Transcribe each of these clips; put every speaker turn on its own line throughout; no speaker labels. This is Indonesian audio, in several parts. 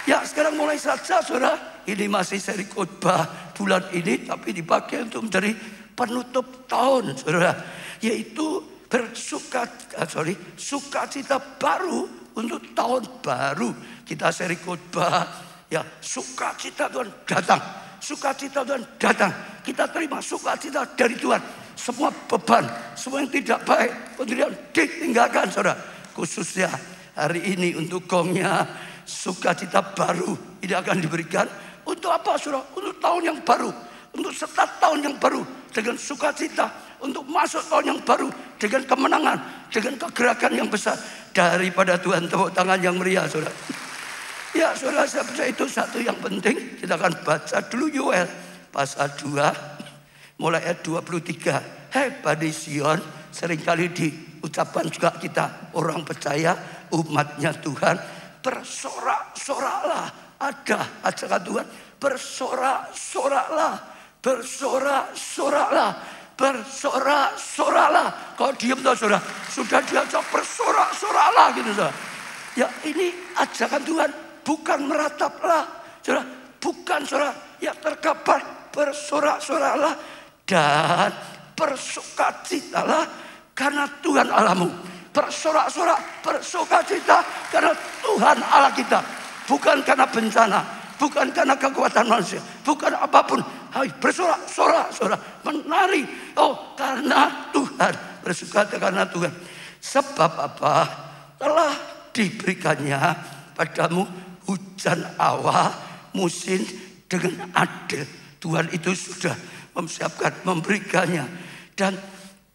Ya sekarang mulai saja saudara, ini masih seri khotbah bulan ini, tapi dipakai untuk menjadi penutup tahun saudara, yaitu sukacita baru untuk tahun baru. Kita seri khotbah ya, sukacita Tuhan datang, sukacita Tuhan datang. Kita terima sukacita dari Tuhan. Semua beban, semua yang tidak baik, penderitaan ditinggalkan saudara. Khususnya hari ini untuk gongnya, sukacita baru ini akan diberikan. Untuk apa saudara? Untuk tahun yang baru, untuk start tahun yang baru dengan sukacita, untuk masuk tahun yang baru dengan kemenangan, dengan kegerakan yang besar daripada Tuhan. Tepuk tangan yang meriah saudara. Ya saudara, saya percaya itu satu yang penting. Kita akan baca dulu Yoel pasal 2 mulai ayat 23. Hei Bani Sion, seringkali diucapkan juga kita orang percaya, umatnya Tuhan, bersorak-soraklah. Ada ajakan Tuhan, bersorak-soraklah, bersorak-soraklah, bersorak-soraklah. Kalau diam tuh saudara, sudah diajak bersorak-soraklah gitu saudara. Ya ini ajakan Tuhan, bukan merataplah saudara, bukan saudara, ya terkabar bersorak-soraklah dan bersukacitalah karena Tuhan Allahmu. Bersorak-sorak, bersukacita karena Tuhan Allah kita. Bukan karena bencana, bukan karena kekuatan manusia, bukan apapun. Hai bersorak-sorak, saudara, menari. Oh, karena Tuhan, bersukacita karena Tuhan. Sebab apa? Telah diberikannya padamu hujan awal musim dengan adil. Tuhan itu sudah memsiapkan, memberikannya, dan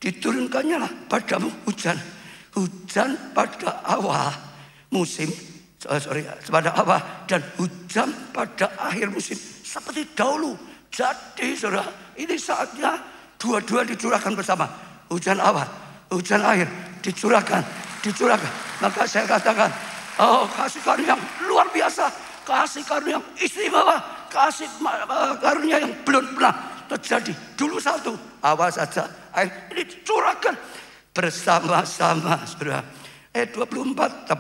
diturunkannya lah padamu hujan. Hujan pada awal musim, pada awal, dan hujan pada akhir musim seperti dahulu. Jadi saudara, ini saatnya dua-dua dicurahkan bersama. Hujan awal, hujan akhir dicurahkan. Maka saya katakan, oh kasih karunia yang luar biasa, kasih karunia yang istimewa, kasih karunia yang belum pernah terjadi. Dulu satu, awal saja, akhir ini dicurahkan bersama-sama saudara. Ayat 24,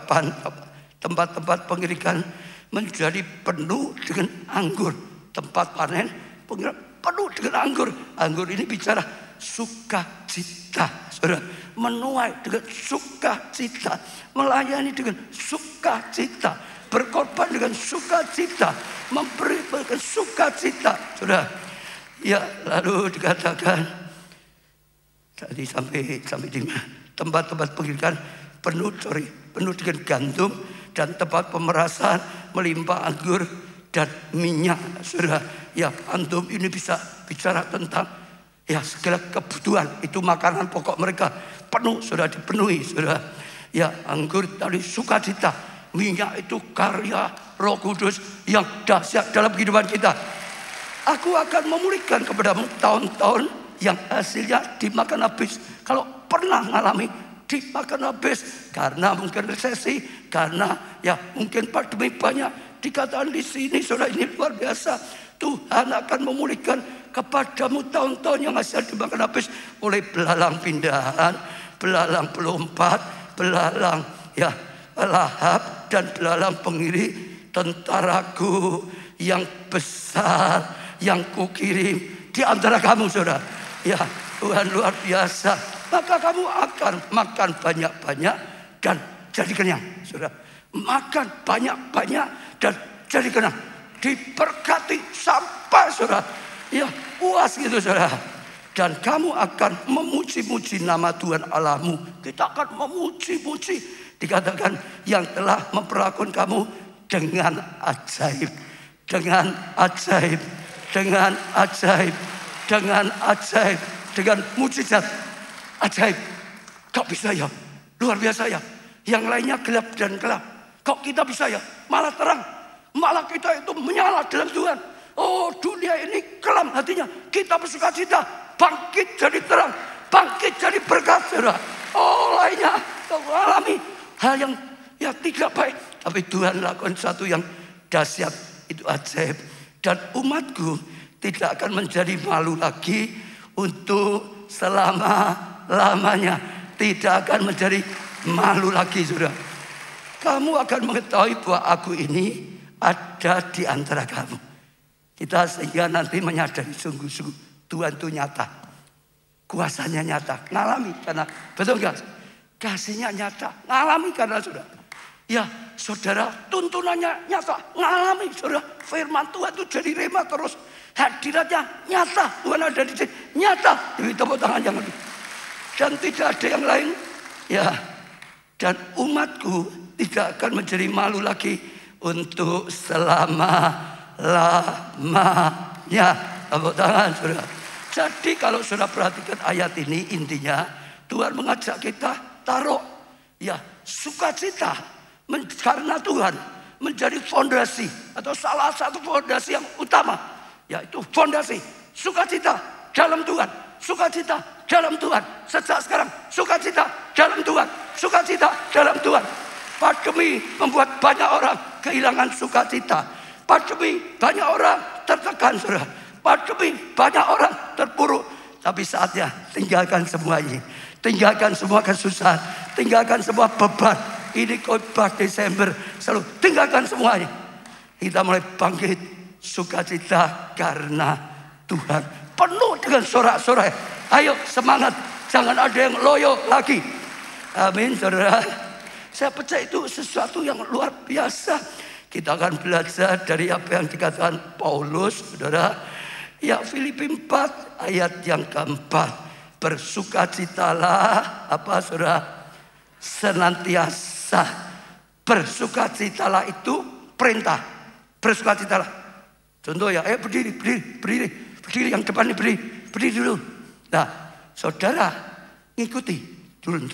tempat-tempat pengirikan menjadi penuh dengan anggur. Tempat panen penuh dengan anggur. Anggur ini bicara sukacita saudara. Menuai dengan sukacita, melayani dengan sukacita, berkorban dengan sukacita, memberi dengan sukacita saudara. Ya lalu dikatakan tadi sampai di tempat-tempat pengirikan penuh dengan gandum, dan tempat pemerasan melimpah anggur dan minyak saudara. Ya antum ini bisa bicara tentang ya segala kebutuhan, itu makanan pokok mereka penuh saudara, dipenuhi saudara. Ya anggur tadi sukacita, minyak itu karya Roh Kudus yang dahsyat dalam kehidupan kita. Aku akan memulihkan kepadamu tahun-tahun yang hasilnya dimakan habis. Kalau pernah mengalami dimakan habis karena mungkin resesi, karena ya mungkin pandemi banyak, dikatakan di sini saudara, ini luar biasa. Tuhan akan memulihkan kepadamu tahun-tahun yang hasil dimakan habis oleh belalang pindahan, belalang pelompat, belalang ya lahap, dan belalang pengiri tentaraku yang besar yang kukirim di antara kamu saudara. Ya Tuhan luar biasa. Maka kamu akan makan banyak-banyak dan jadi kenyang saudara. Makan banyak-banyak dan jadi kenyang. Diberkati sampai saudara, ya puas gitu saudara. Dan kamu akan memuji-muji nama Tuhan Allahmu. Kita akan memuji-muji. Dikatakan yang telah memperlakukan kamu dengan ajaib, dengan ajaib, dengan ajaib, dengan ajaib, dengan mujizat ajaib. Kok bisa ya? Luar biasa ya. Yang lainnya gelap dan gelap, kok kita bisa ya malah terang, malah kita itu menyala dalam Tuhan. Oh dunia ini kelam hatinya, kita bersukacita, bangkit jadi terang, bangkit jadi berkat saudara. Oh lainnya alami hal yang ya tidak baik, tapi Tuhan lakukan satu yang dahsyat, itu ajaib. Dan umatku tidak akan menjadi malu lagi untuk selama-lamanya. Tidak akan menjadi malu lagi saudara. Kamu akan mengetahui bahwa aku ini ada di antara kamu. Kita sehingga nanti menyadari sungguh-sungguh Tuhan itu nyata. Kuasanya nyata. Ngalami karena, betul enggak? Kasihnya nyata. Ngalami karena sudah. Ya saudara, tuntunannya nyata. Ngalami saudara. Firman Tuhan itu jadi rema terus. Hadiratnya nyata. Tuhan ada di sini. Nyata. Jadi tepuk tangan yang lebih. Dan tidak ada yang lain. Ya. Dan umatku tidak akan menjadi malu lagi untuk selama-lamanya. Tepuk tangan saudara. Jadi kalau saudara perhatikan ayat ini, intinya Tuhan mengajak kita taruh ya sukacita karena Tuhan menjadi fondasi atau salah satu fondasi yang utama, yaitu fondasi sukacita dalam Tuhan. Sukacita dalam Tuhan. Sejak sekarang sukacita dalam Tuhan. Sukacita dalam Tuhan. Pandemi membuat banyak orang kehilangan sukacita. Pandemi banyak orang tertekan saudara. Pandemi banyak orang terpuruk. Tapi saatnya tinggalkan semua ini. Tinggalkan semua kesusahan. Tinggalkan semua beban. Ini khotbah Desember. Selalu tinggalkan semuanya. Kita mulai bangkit sukacita karena Tuhan. Penuh dengan sorak-sorai. Ayo semangat. Jangan ada yang loyo lagi. Amin saudara. Saya percaya itu sesuatu yang luar biasa. Kita akan belajar dari apa yang dikatakan Paulus saudara. Ya Filipi 4 ayat yang keempat. Bersukacitalah apa saudara? Senantiasa. Bersukacitalah itu perintah. Bersukacitalah. Contoh ya, berdiri yang depan ini berdiri dulu. Nah, saudara ngikuti, turun.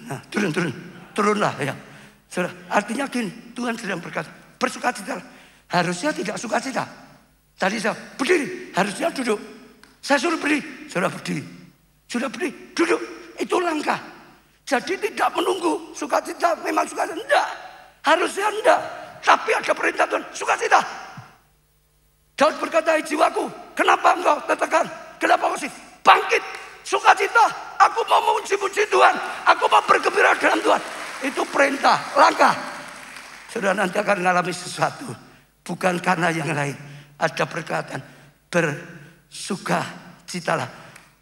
Nah, turunlah ya. Saudara, artinya gini, Tuhan sedang berkata, bersukacitalah. Harusnya tidak sukacita. Tadi saya berdiri, harusnya duduk. Saya suruh berdiri, saudara berdiri. Sudah berdiri, duduk. Itu langkah. Jadi tidak menunggu sukacita, memang sukacita. Enggak, harusnya enggak. Tapi ada perintah Tuhan, sukacita. Daud berkata, jiwaku, kenapa engkau tertekan? Kenapa kau sih? Bangkit, sukacita. Aku mau memuji-muji Tuhan. Aku mau bergembira dalam Tuhan. Itu perintah, langkah. Saudara nanti akan mengalami sesuatu. Bukan karena yang lain. Ada perkataan, bersukacitalah.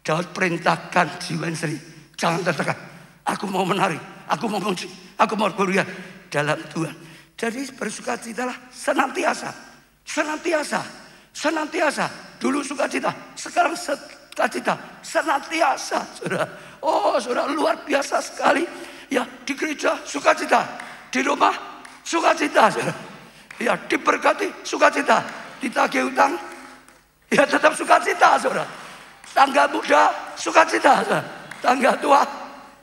Daud perintahkan jiwa yang sendiri. Jangan tertekan. Aku mau menari. Aku mau memuji. Aku mau bergembira dalam Tuhan. Jadi bersukacitalah senantiasa. Senantiasa. Dulu sukacita, sekarang sukacita. Senantiasa, saudara. Oh, saudara, luar biasa sekali. Ya, di gereja sukacita, di rumah sukacita, saudara. Ya, diberkati sukacita, ditagih utang, ya tetap sukacita, saudara. Tangga muda sukacita, saudara. Tangga tua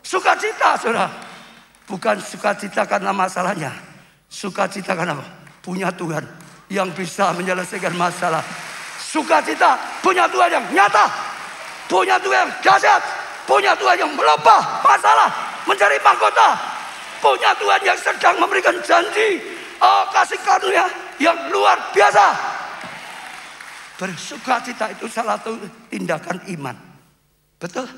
sukacita, saudara. Bukan sukacita karena masalahnya, sukacita karena apa? Punya Tuhan yang bisa menyelesaikan masalah. Sukacita punya Tuhan yang nyata, punya Tuhan yang dahsyat, punya Tuhan yang melepas masalah menjadi mahkota, punya Tuhan yang sedang memberikan janji, kasih karunia yang luar biasa. Bersukacita itu salah satu tindakan iman. Betul?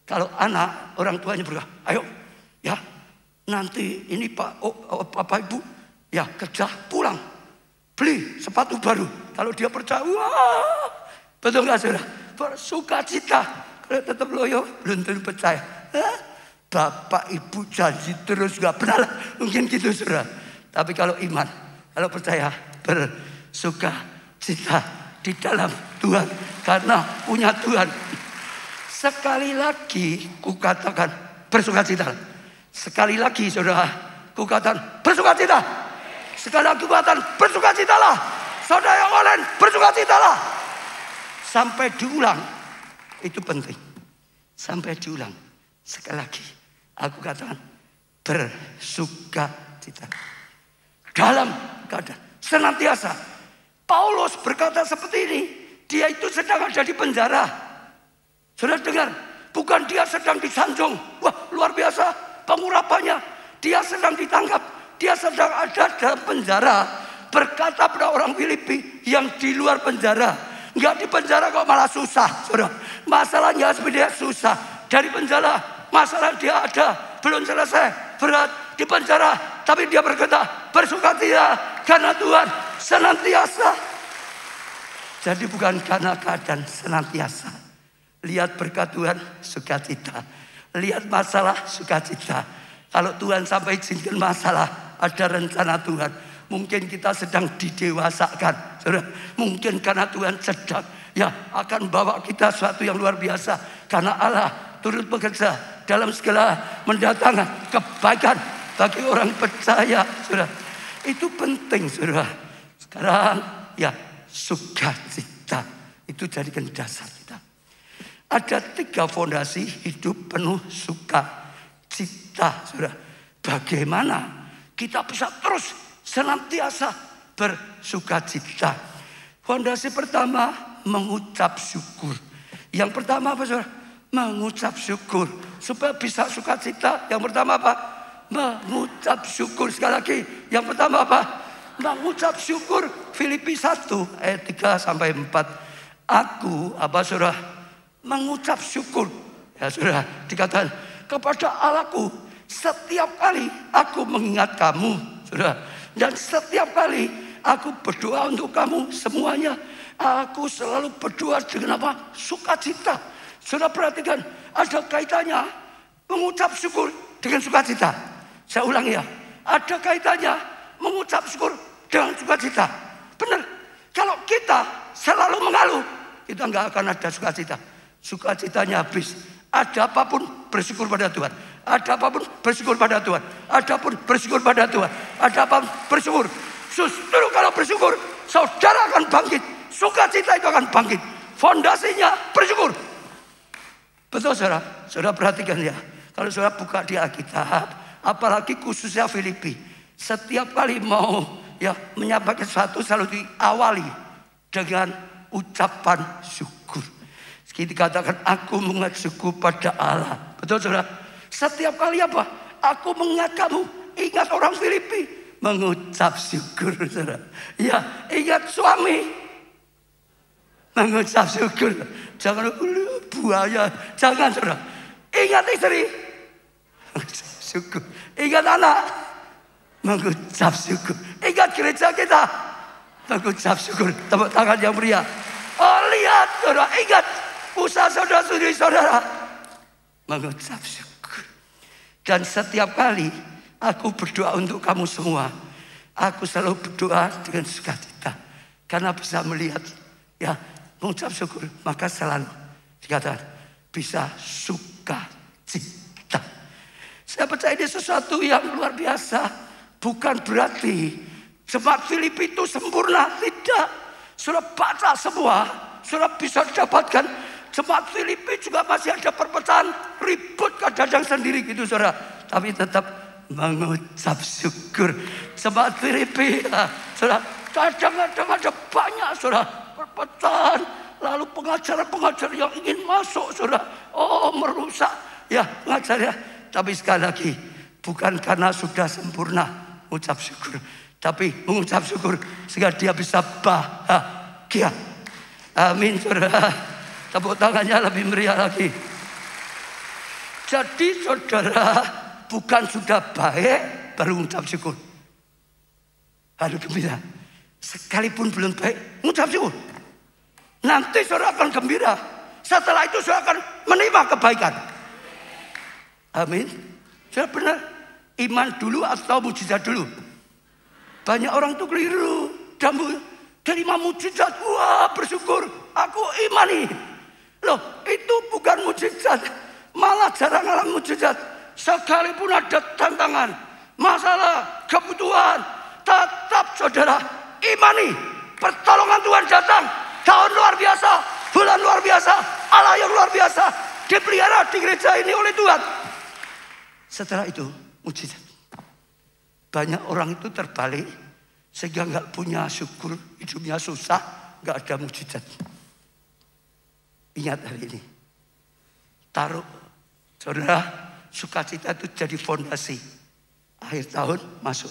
Kalau anak orang tuanya berkata, ayo ya nanti ini Bapak Ibu ya kerja pulang, beli sepatu baru. Kalau dia percaya, wah, betul nggak saudara? Bersukacita. Kalau tetap loyo, belum tentu percaya. Bapak Ibu janji terus nggak pernah lah. Mungkin gitu saudara. Tapi kalau iman, kalau percaya, bersukacita di dalam Tuhan karena punya Tuhan. Sekali lagi kukatakan bersukacita. Sekali lagi saudara, kukatakan bersukacita. Sekali lagi kukatakan bersukacitalah. Saudara yang lain bersukacitalah. Sampai diulang. Itu penting. Sampai diulang. Sekali lagi aku katakan bersukacita. Dalam keadaan senantiasa. Paulus berkata seperti ini. Dia itu sedang ada di penjara. Saudara dengar. Bukan dia sedang disanjung. Wah, luar biasa pengurapannya. Dia sedang ditangkap. Dia sedang ada dalam penjara. Berkata pada orang Filipi yang di luar penjara. Enggak di penjara kok malah susah, saudara. Masalahnya sebenarnya susah. Dari penjara masalah dia ada. Belum selesai. Berat di penjara. Tapi dia berkata bersukacita karena Tuhan senantiasa. Jadi bukan karena keadaan senantiasa. Lihat berkat Tuhan, sukacita. Lihat masalah, sukacita. Kalau Tuhan sampai izinkan masalah, ada rencana Tuhan. Mungkin kita sedang didewasakan, saudara. Mungkin karena Tuhan sedang akan bawa kita sesuatu yang luar biasa. Karena Allah turut bekerja dalam segala mendatangkan kebaikan bagi orang percaya, saudara. Itu penting, saudara. Sekarang sukacita itu jadikan dasar kita. Ada 3 fondasi hidup penuh sukacita, saudara. Bagaimana kita bisa terus senantiasa bersukacita? Fondasi pertama, mengucap syukur. Yang pertama apa, saudara? Mengucap syukur. Supaya bisa sukacita, yang pertama apa? Mengucap syukur. Sekali lagi, yang pertama apa? Mengucap syukur. Filipi 1 ayat 3-4. Aku, saudara? Mengucap syukur. Ya, saudara, dikatakan kepada Allahku, setiap kali aku mengingat kamu, saudara. Dan setiap kali aku berdoa untuk kamu semuanya, aku selalu berdoa dengan apa? Sukacita. Saudara perhatikan, ada kaitannya mengucap syukur dengan sukacita. Saya ulangi ya, ada kaitannya mengucap syukur dengan sukacita. Benar. Kalau kita selalu mengeluh, kita nggak akan ada sukacita. Sukacitanya habis. Ada apapun bersyukur pada Tuhan. Ada apapun bersyukur pada Tuhan. Ada apapun bersyukur pada Tuhan. Ada apapun bersyukur. Justru kalau bersyukur, saudara akan bangkit. Sukacita itu akan bangkit. Fondasinya bersyukur. Betul, saudara? Saudara perhatikan ya. Kalau saudara buka di Alkitab, apalagi khususnya Filipi, setiap kali mau menyampaikan sesuatu selalu diawali dengan ucapan syukur. Dikatakan aku mengucap syukur pada Allah. Betul, saudara? Setiap kali apa? Aku mengingat kamu. Ingat orang Filipi. Mengucap syukur, saudara. Ya, ingat suami. Mengucap syukur. Jangan buaya. Jangan, saudara. Ingat istri. Mengucap syukur. Ingat anak. Mengucap syukur. Ingat gereja kita. Mengucap syukur. Tepuk tangan yang meriah. Oh, lihat, saudara. Ingat usaha saudara-saudara. Mengucap syukur. Dan setiap kali aku berdoa untuk kamu semua, aku selalu berdoa dengan sukacita. Karena bisa melihat mengucap syukur, maka selalu dikatakan bisa sukacita. Saya percaya ini sesuatu yang luar biasa. Bukan berarti jemaat Filipi itu sempurna, tidak. Sudah baca semua, sudah bisa dapatkan. Jemaat Filipi juga masih ada perpecahan, ribut kadang-kadang sendiri gitu, saudara. Tapi tetap mengucap syukur. Jemaat Filipi, saudara, kadang-kadang ada banyak, saudara, perpecahan. Lalu pengajar-pengajar yang ingin masuk, saudara, merusak pengajar. Tapi sekali lagi, bukan karena sudah sempurna mengucap syukur, tapi mengucap syukur sehingga dia bisa bahagia. Amin, saudara. Tepuk tangannya lebih meriah lagi. Jadi saudara, bukan sudah baik baru mengucap syukur. Harus gembira. Sekalipun belum baik, mengucap syukur. Nanti saudara akan gembira. Setelah itu saudara akan menerima kebaikan. Amin. Saudara benar. Iman dulu atau mujizat dulu? Banyak orang itu keliru. Terima mujizat. Wah, bersyukur. Aku imani. Loh, itu bukan mujizat. Malah jarang alami mujizat. Sekalipun ada tantangan, masalah, kebutuhan, tetap saudara imani. Pertolongan Tuhan datang. Tahun luar biasa, bulan luar biasa, Allah yang luar biasa dipelihara di gereja ini oleh Tuhan. Setelah itu mujizat. Banyak orang itu terbalik sehingga nggak punya syukur, hidupnya susah, nggak ada mujizat. Ingat hari ini, taruh saudara, sukacita itu jadi fondasi. Akhir tahun masuk,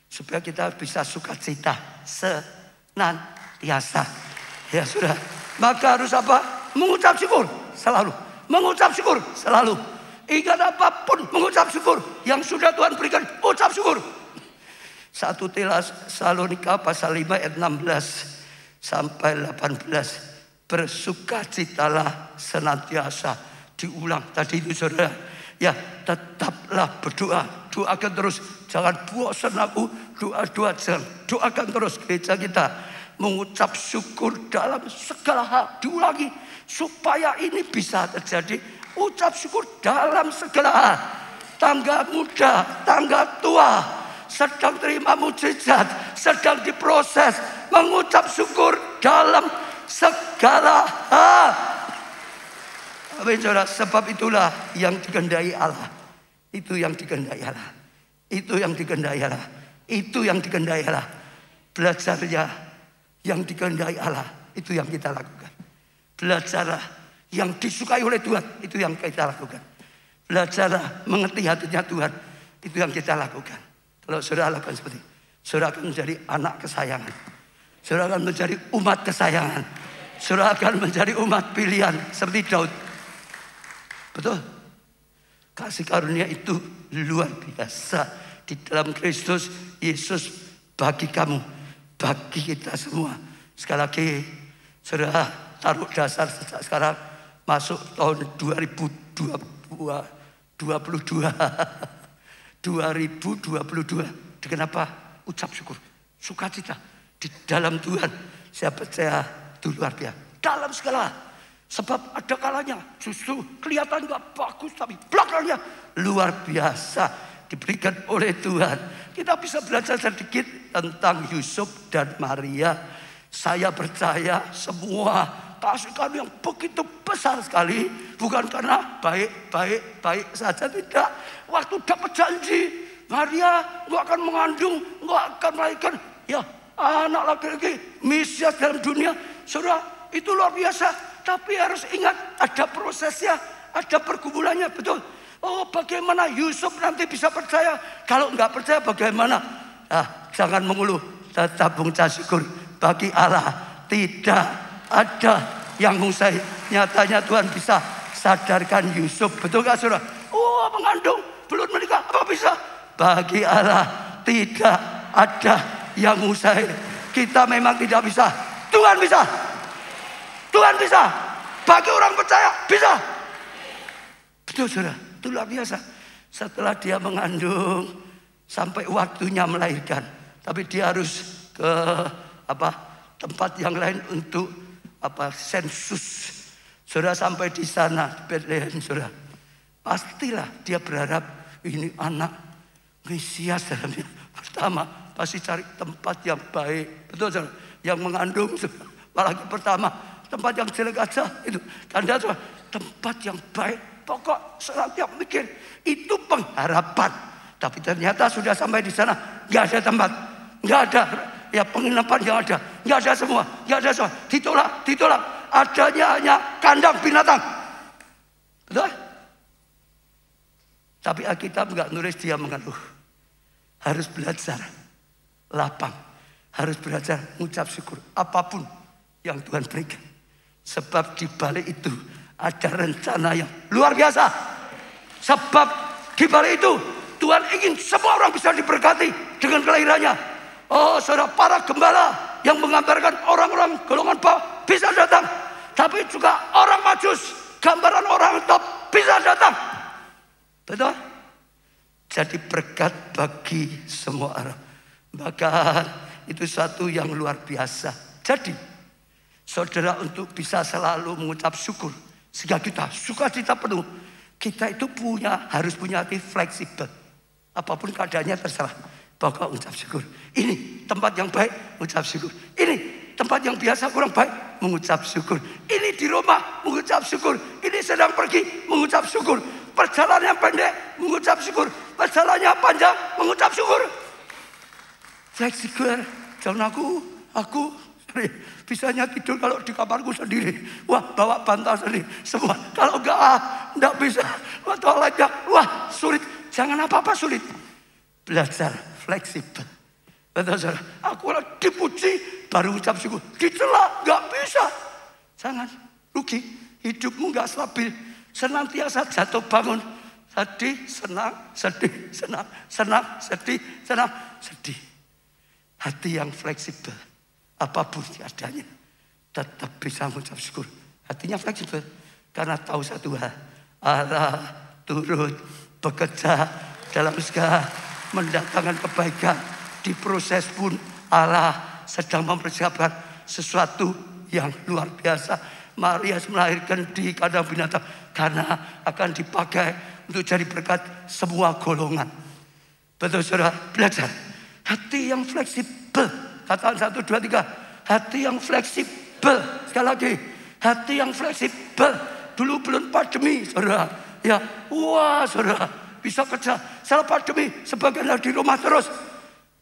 supaya kita bisa sukacita senantiasa. Ya sudah, maka harus apa? Mengucap syukur selalu. Mengucap syukur selalu. Ingat apapun mengucap syukur. Yang sudah Tuhan berikan, ucap syukur. 1 Tesalonika pasal 5 ayat 16 sampai 18. Bersukacitalah senantiasa. Diulang tadi itu saudara. Ya, tetaplah berdoa. Doakan terus. Jangan bosan aku. Doa-doa. Doakan terus gereja kita. Mengucap syukur dalam segala hal. Diulangi. Supaya ini bisa terjadi. Ucap syukur dalam segala hal. Tangga muda, tangga tua. Sedang terima mujizat. Sedang diproses. Mengucap syukur dalam segala hal. Amin saudara, sebab itulah yang dikehendaki Allah. Itu yang dikehendaki Allah. Itu yang dikehendaki Allah. Itu yang dikehendaki Allah. Belajarnya yang dikehendaki Allah. Itu yang kita lakukan. Belajarlah yang disukai oleh Tuhan. Itu yang kita lakukan. Belajarlah mengerti hatinya Tuhan. Itu yang kita lakukan. Kalau saudara lakukan seperti itu, saudara akan menjadi anak kesayangan. Saudara akan menjadi umat kesayangan. Saudara akan menjadi umat pilihan seperti Daud. Betul? Kasih karunia itu luar biasa di dalam Kristus Yesus bagi kamu, bagi kita semua. Sekali lagi, saudara taruh dasar sejak sekarang masuk tahun 2022. 2022. Kenapa? Ucap syukur, sukacita di dalam Tuhan. Saya percaya itu luar biasa. Dalam segala. Sebab ada kalanya justru kelihatan gak bagus, tapi belakangnya luar biasa diberikan oleh Tuhan. Kita bisa belajar sedikit tentang Yusuf dan Maria. Saya percaya semua kasih karunia yang begitu besar sekali. Bukan karena baik saja, tidak. Waktu dapat janji, Maria gak akan mengandung, gak akan melahirkan ya anak laki-laki Mesias dalam dunia. Saudara, itu luar biasa. Tapi harus ingat ada prosesnya, ada pergumulannya, betul. Oh, bagaimana Yusuf nanti bisa percaya? Kalau enggak percaya bagaimana? Jangan mengeluh, tetap mengucap syukur bagi Allah. Tidak ada yang mustahil. Nyatanya Tuhan bisa sadarkan Yusuf, betul gak saudara? Oh, mengandung, belum menikah, apa bisa? Bagi Allah tidak ada yang mustahil. Kita memang tidak bisa, Tuhan bisa. Tuhan bisa. Bagi orang percaya bisa. Betul saudara, itu luar biasa. Setelah dia mengandung sampai waktunya melahirkan, tapi dia harus ke tempat yang lain untuk sensus. Saudara sampai di sana Bethlehem, saudara. Pastilah dia berharap ini anak Mesias dalamnya. Pertama pasti cari tempat yang baik. Betul saudara. Yang mengandung apalagi pertama tempat yang jelek aja itu. Tanda tempat yang baik. Pokok senantiasa mikir itu pengharapan. Tapi ternyata sudah sampai di sana nggak ada tempat, nggak ada ya penginapan, nggak ada, nggak ada semua, nggak ada semua. Ditolak. Adanya hanya kandang binatang. Betul? Tapi Alkitab nggak nulis dia mengeluh. Harus belajar lapang, harus belajar mengucap syukur apapun yang Tuhan berikan. Sebab di balik itu ada rencana yang luar biasa. Sebab di balik itu Tuhan ingin semua orang bisa diberkati dengan kelahirannya. Oh saudara, para gembala yang menggambarkan orang-orang golongan bawah bisa datang. Tapi juga orang Majus, gambaran orang top bisa datang. Betul? Jadi berkat bagi semua orang. Bahkan itu satu yang luar biasa. Jadi saudara untuk bisa selalu mengucap syukur. Sehingga kita sukacita penuh. Kita itu harus punya hati fleksibel. Apapun keadaannya terserah. Pokok mengucap syukur. Ini tempat yang baik, mengucap syukur. Ini tempat yang biasa kurang baik, mengucap syukur. Ini di rumah, mengucap syukur. Ini sedang pergi, mengucap syukur. Perjalanannya pendek, mengucap syukur. Perjalanannya panjang, mengucap syukur. Fleksibel. Jangan aku bisanya tidur kalau di kamarku sendiri. Wah, bawa bantal sendiri semua. Kalau enggak bisa. Toiletnya, wah sulit. Jangan apa-apa sulit. Belajar fleksibel. Betul saudara. Aku dipuji baru ucap syukur. Dicela enggak bisa. Jangan rugi. Hidupmu enggak stabil. Senantiasa jatuh bangun. Sedih, senang, sedih, senang, senang, sedih, senang, sedih. hati yang fleksibel. Apapun adanya, tetap bisa mengucap syukur. Hatinya fleksibel karena tahu satu hal. Allah turut bekerja dalam segala mendatangkan kebaikan. Di proses pun Allah sedang mempersiapkan sesuatu yang luar biasa. Maria melahirkan di kandang binatang karena akan dipakai untuk jadi berkat semua golongan. Betul saudara, belajar hati yang fleksibel. Katakan 1, 2, 3. Hati yang fleksibel. Sekali lagi, hati yang fleksibel. Dulu belum pandemi, saudara. Ya, wah, saudara, bisa kerja. Setelah pandemi, sebagian di rumah terus.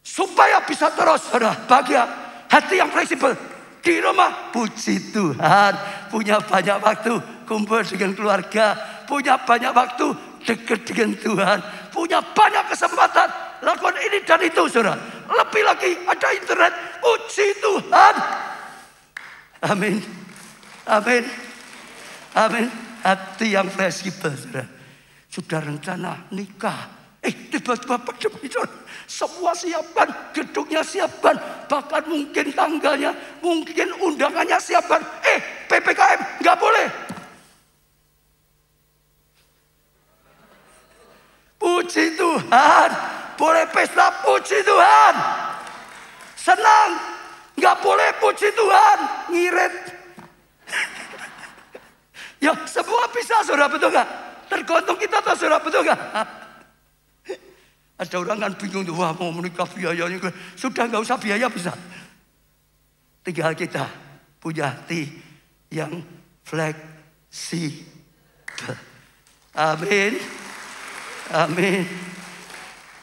Supaya bisa terus, saudara, bahagia. Hati yang fleksibel. Di rumah, puji Tuhan. Punya banyak waktu, kumpul dengan keluarga. Punya banyak waktu, dekat dengan Tuhan. Punya banyak kesempatan, lakukan ini dan itu, saudara. Lebih lagi, ada internet. Puji Tuhan. Amin. Amin. Amin. Hati yang fleksibel, saudara. Sudah rencana nikah. Tiba-tiba pandemi, saudara. Semua siapkan, gedungnya siapkan. Bahkan mungkin tangganya, mungkin undangannya siapkan. PPKM nggak boleh. Puji Tuhan. Boleh pesta, puji Tuhan. Senang. Nggak boleh, puji Tuhan. Ngirit. Ya semua bisa, saudara, betul nggak? Tergantung kita tuh, saudara, betul nggak? Ada orang kan bingung tuh, wah mau menikah biayanya. Sudah nggak usah biaya, bisa. Tinggal kita punya hati yang fleksibel. Amin. Amin.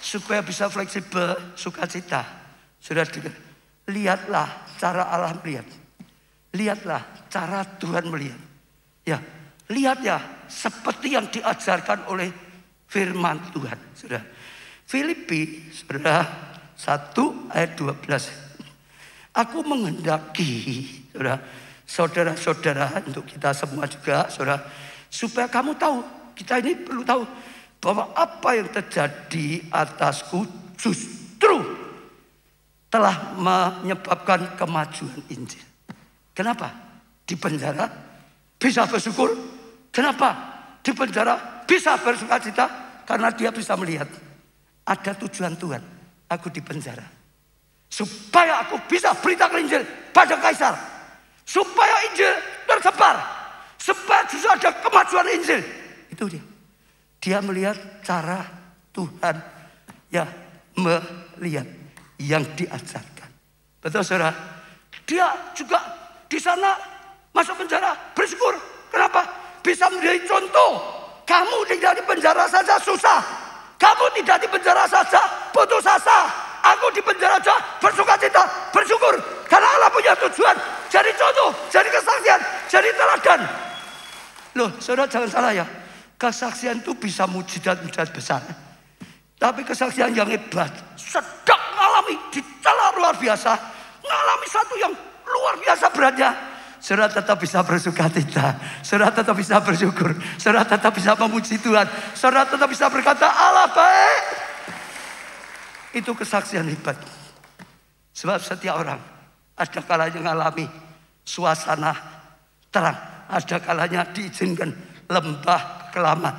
Supaya bisa fleksibel, sukacita. Sudah dengar. Lihatlah cara Allah melihat. Lihatlah cara Tuhan melihat. Ya, lihat ya seperti yang diajarkan oleh firman Tuhan. Sudah. Filipi, saudara, 1 ayat 12. Aku menghendaki, saudara-saudara, untuk kita semua juga, saudara, supaya kamu tahu, kita ini perlu tahu bahwa apa yang terjadi atasku justru telah menyebabkan kemajuan Injil. Kenapa? Di penjara bisa bersyukur. Kenapa? Di penjara bisa bersukacita. Karena dia bisa melihat ada tujuan Tuhan. Aku di penjara supaya aku bisa beritakan Injil pada Kaisar. Supaya Injil tersebar. Supaya justru ada kemajuan Injil. Itu dia. Dia melihat cara Tuhan ya melihat yang diajarkan. Betul, saudara? Dia juga di sana masuk penjara bersyukur. Kenapa? Bisa menjadi contoh. Kamu tidak di penjara saja susah. Kamu tidak di penjara saja putus asa. Aku di penjara saja bersukacita, bersyukur. Karena Allah punya tujuan. Jadi contoh, jadi kesaksian, jadi teladan. Loh, saudara jangan salah ya. Kesaksian itu bisa mujizat-mujizat besar. Tapi kesaksian yang hebat, sedang mengalami di jalan luar biasa. Mengalami satu yang luar biasa beratnya. Saudara tetap bisa bersukacita. Saudara tetap bisa bersyukur. Saudara tetap bisa memuji Tuhan. Saudara tetap bisa berkata Allah baik. Itu kesaksian hebat. Sebab setiap orang ada kalanya mengalami suasana terang. Ada kalanya diizinkan lembah kelaman.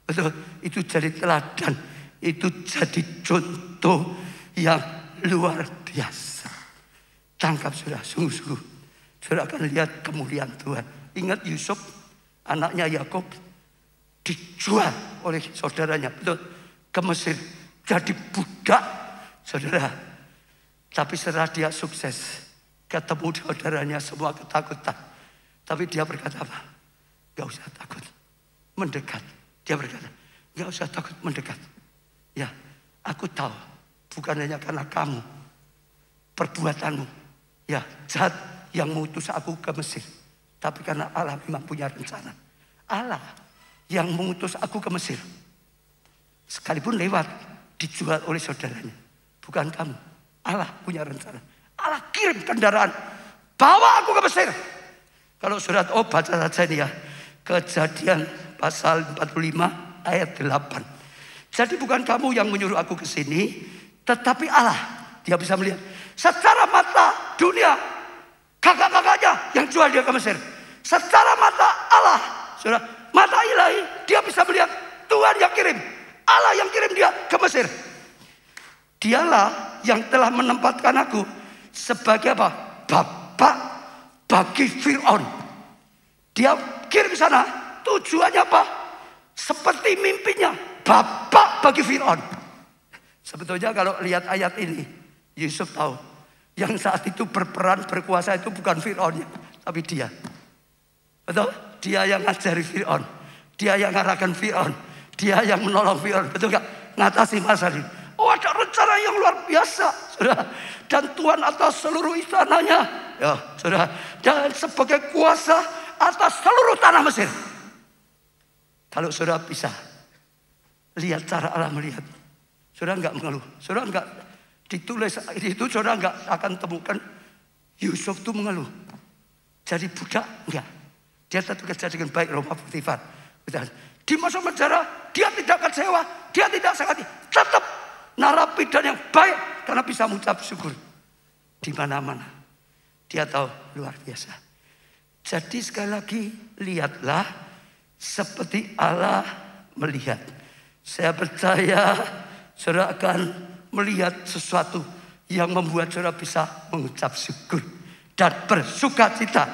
Betul, itu jadi teladan. Itu jadi contoh yang luar biasa. Tangkap saudara, sungguh-sungguh. Saudara akan lihat kemuliaan Tuhan. Ingat Yusuf, anaknya Yakub, dijual oleh saudaranya, betul, ke Mesir. Jadi budak, saudara. Tapi setelah dia sukses, ketemu saudaranya semua ketakutan. Tapi dia berkata apa? Gak usah takut, mendekat. Dia berkata, gak usah takut, mendekat. Ya, aku tahu, bukan hanya karena kamu, perbuatanmu, ya, jahat yang mengutus aku ke Mesir. Tapi karena Allah memang punya rencana. Allah yang mengutus aku ke Mesir. Sekalipun lewat, dijual oleh saudaranya. Bukan kamu. Allah punya rencana. Allah kirim kendaraan, bawa aku ke Mesir. Kalau surat baca saja ini ya. Kejadian pasal 45 ayat 8. Jadi bukan kamu yang menyuruh aku ke sini, tetapi Allah. Dia bisa melihat. Secara mata dunia, kakak-kakaknya yang jual dia ke Mesir. Secara mata Allah, saudara, mata ilahi, dia bisa melihat Tuhan yang kirim, Allah yang kirim dia ke Mesir. Dialah yang telah menempatkan aku sebagai apa? Bapak bagi Fir'aun. Dia kirim sana, tujuannya apa? Seperti mimpinya, bapak bagi Fir'aun. Sebetulnya kalau lihat ayat ini, Yusuf tahu yang saat itu berperan berkuasa itu bukan Fir'aunnya, tapi dia. Betul? Dia yang ngajari Fir'aun, dia yang ngarahkan Fir'aun, dia yang menolong Fir'aun. Betul gak? Ngatasi masalah ini. Oh, ada rencana yang luar biasa, saudara. Dan Tuhan atas seluruh istananya, ya, saudara. Dan sebagai kuasa atas seluruh tanah Mesir. Kalau saudara bisa lihat cara Allah melihat, saudara enggak mengeluh, saudara enggak ditulis itu, saudara enggak akan temukan Yusuf itu mengeluh. Jadi budak enggak. Dia tetap kerja dengan baik, rumah Potifar. Di masa penjara dia tidak kecewa, dia tidak sakit, tetap narapidana yang baik karena bisa mengucap syukur di mana-mana. Dia tahu luar biasa. Jadi sekali lagi lihatlah seperti Allah melihat. Saya percaya saudara akan melihat sesuatu yang membuat saudara bisa mengucap syukur dan bersuka cita.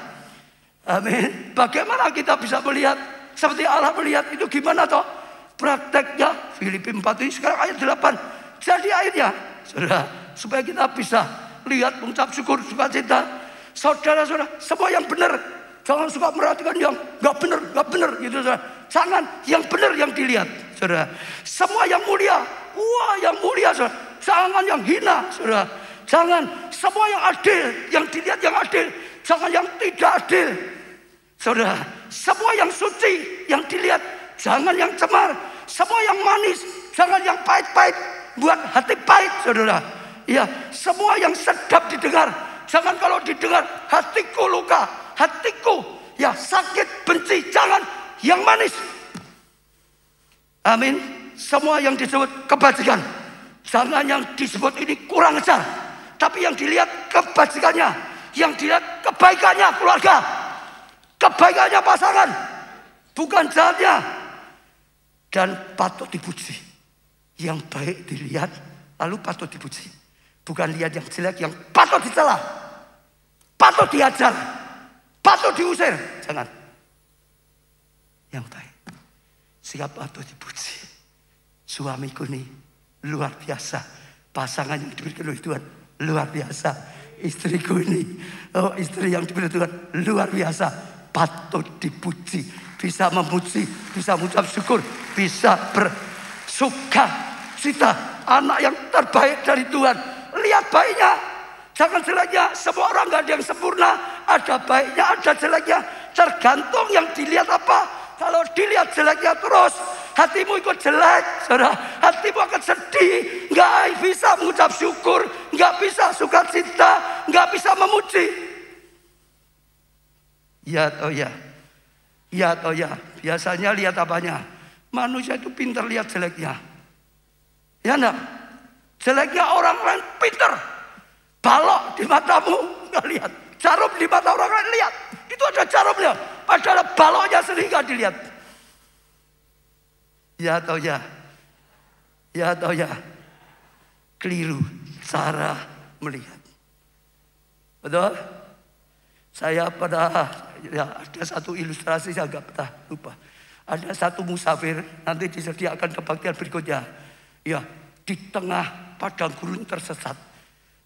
Amin. Bagaimana kita bisa melihat seperti Allah melihat itu gimana toh? Prakteknya Filipi 4 ini sekarang ayat 8. Jadi akhirnya, saudara, supaya kita bisa lihat mengucap syukur, sukacita. Saudara-saudara, semua yang benar, jangan suka merhatikan yang nggak benar, gitu saudara. Jangan yang benar yang dilihat, saudara. Semua yang mulia, wah yang mulia, saudara. Jangan yang hina, saudara. Jangan semua yang adil, yang dilihat yang adil. Jangan yang tidak adil, saudara. Semua yang suci, yang dilihat. Jangan yang cemar. Semua yang manis, jangan yang pahit-pahit. Buat hati pahit, saudara. Ya, semua yang sedap didengar. Jangan kalau didengar hatiku luka, hatiku ya sakit, benci. Jangan yang manis. Amin. Semua yang disebut kebajikan. Jangan yang disebut ini kurang ajar. Tapi yang dilihat kebajikannya, yang dilihat kebaikannya keluarga, kebaikannya pasangan, bukan jahatnya. Dan patut dipuji. Yang baik dilihat, lalu patut dipuji. Bukan lihat yang jelek, yang patut dicela, patut diajar, patut diusir. Jangan. Yang baik, siapa patut dipuji. Suamiku ini luar biasa. Pasangan yang diberikan oleh Tuhan luar biasa. Istriku ini, oh istri yang diberikan Tuhan luar biasa. Patut dipuji. Bisa memuji, bisa mengucap syukur, bisa bersuka cita. Anak yang terbaik dari Tuhan. Lihat baiknya, jangan jeleknya. Semua orang gak ada yang sempurna. Ada baiknya, ada jeleknya. Tergantung yang dilihat apa. Kalau dilihat jeleknya terus, hatimu ikut jelek, saudara. Hatimu akan sedih. Gak bisa mengucap syukur, gak bisa sukacita, gak bisa memuji. Ya atau ya? Ya atau ya? Biasanya lihat apanya? Manusia itu pintar lihat jeleknya. Ya enggak? Jeleknya orang lain pintar. Balok di matamu enggak lihat. Jarum di mata orang lain lihat. Itu ada jarumnya. Padahal baloknya sendiri enggak dilihat. Ya atau ya? Ya atau ya? Keliru cara melihat. Betul? Saya ada satu ilustrasi saya agak pernah lupa. Ada satu musafir, nanti disediakan kebaktian berikutnya. Ya, di tengah padang gurun tersesat.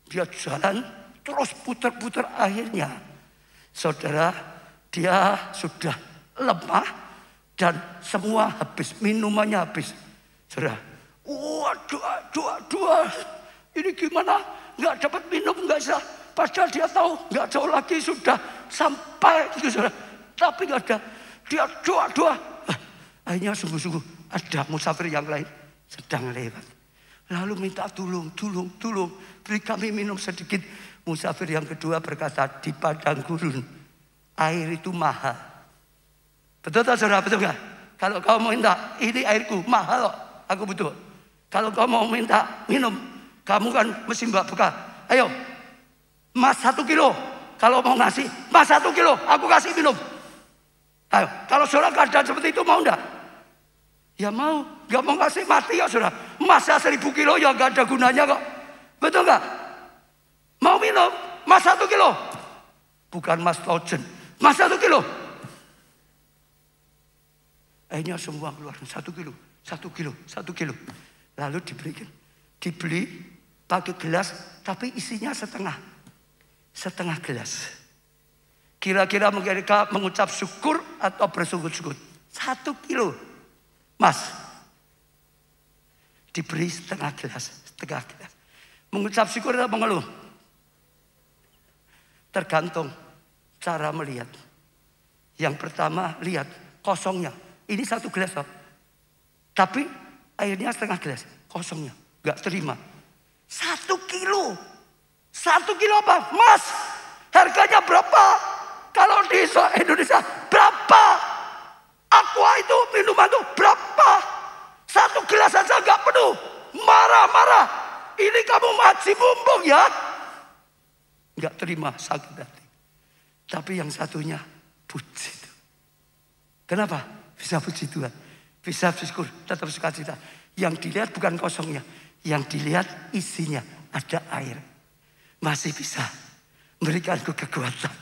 Dia jalan terus putar-putar, akhirnya saudara, dia sudah lemah dan semua habis, minumannya habis. Saudara, doa. Ini gimana? Nggak dapat minum, nggak bisa. Padahal dia tahu nggak jauh lagi sudah sampai gitu, saudara. Tapi nggak ada. Dia doa. Akhirnya sungguh-sungguh ada musafir yang lain sedang lewat. Lalu minta tolong. Beri kami minum sedikit. Musafir yang kedua berkata, di padang gurun air itu mahal. Betul tak saudara? Betul gak? Kalau kau mau minta, ini airku mahal kok. Aku butuh. Kalau kau mau minta minum, kamu kan mesti bawa bekal. Ayo, Mas 1 kilo. Kalau mau ngasih, mas 1 kilo, aku kasih minum. Ayo, kalau saudara keadaan seperti itu mau enggak? Ya mau, nggak mau ngasih mati ya saudara. Masa 1000 kilo ya nggak ada gunanya kok. Betul nggak? Mau minum, mas 1 kilo. Bukan mas Lojen, mas 1 kilo. Akhirnya semua keluar 1 kilo, 1 kilo, 1 kilo. Lalu dibeli pakai gelas, tapi isinya setengah gelas. Kira-kira mereka mengucap syukur atau bersungguh-sungguh. 1 kilo. Mas, diberi setengah gelas. Mengucap syukur atau mengeluh? Tergantung cara melihat. Yang pertama, lihat kosongnya. Ini 1 gelas, tapi airnya setengah gelas, kosongnya. Gak terima. 1 kilo. 1 kilo apa? Mas, harganya berapa? Kalau di Indonesia, berapa? Aqua itu minuman itu berapa? 1 gelas saja nggak penuh. Marah-marah. Ini kamu maji mumpung ya. Nggak terima, sakit hati. Tapi yang satunya puji. Kenapa? Bisa puji Tuhan. Bisa bersyukur, tetap sukacita. Yang dilihat bukan kosongnya. Yang dilihat isinya. Ada air. Masih bisa memberikanku kekuatan.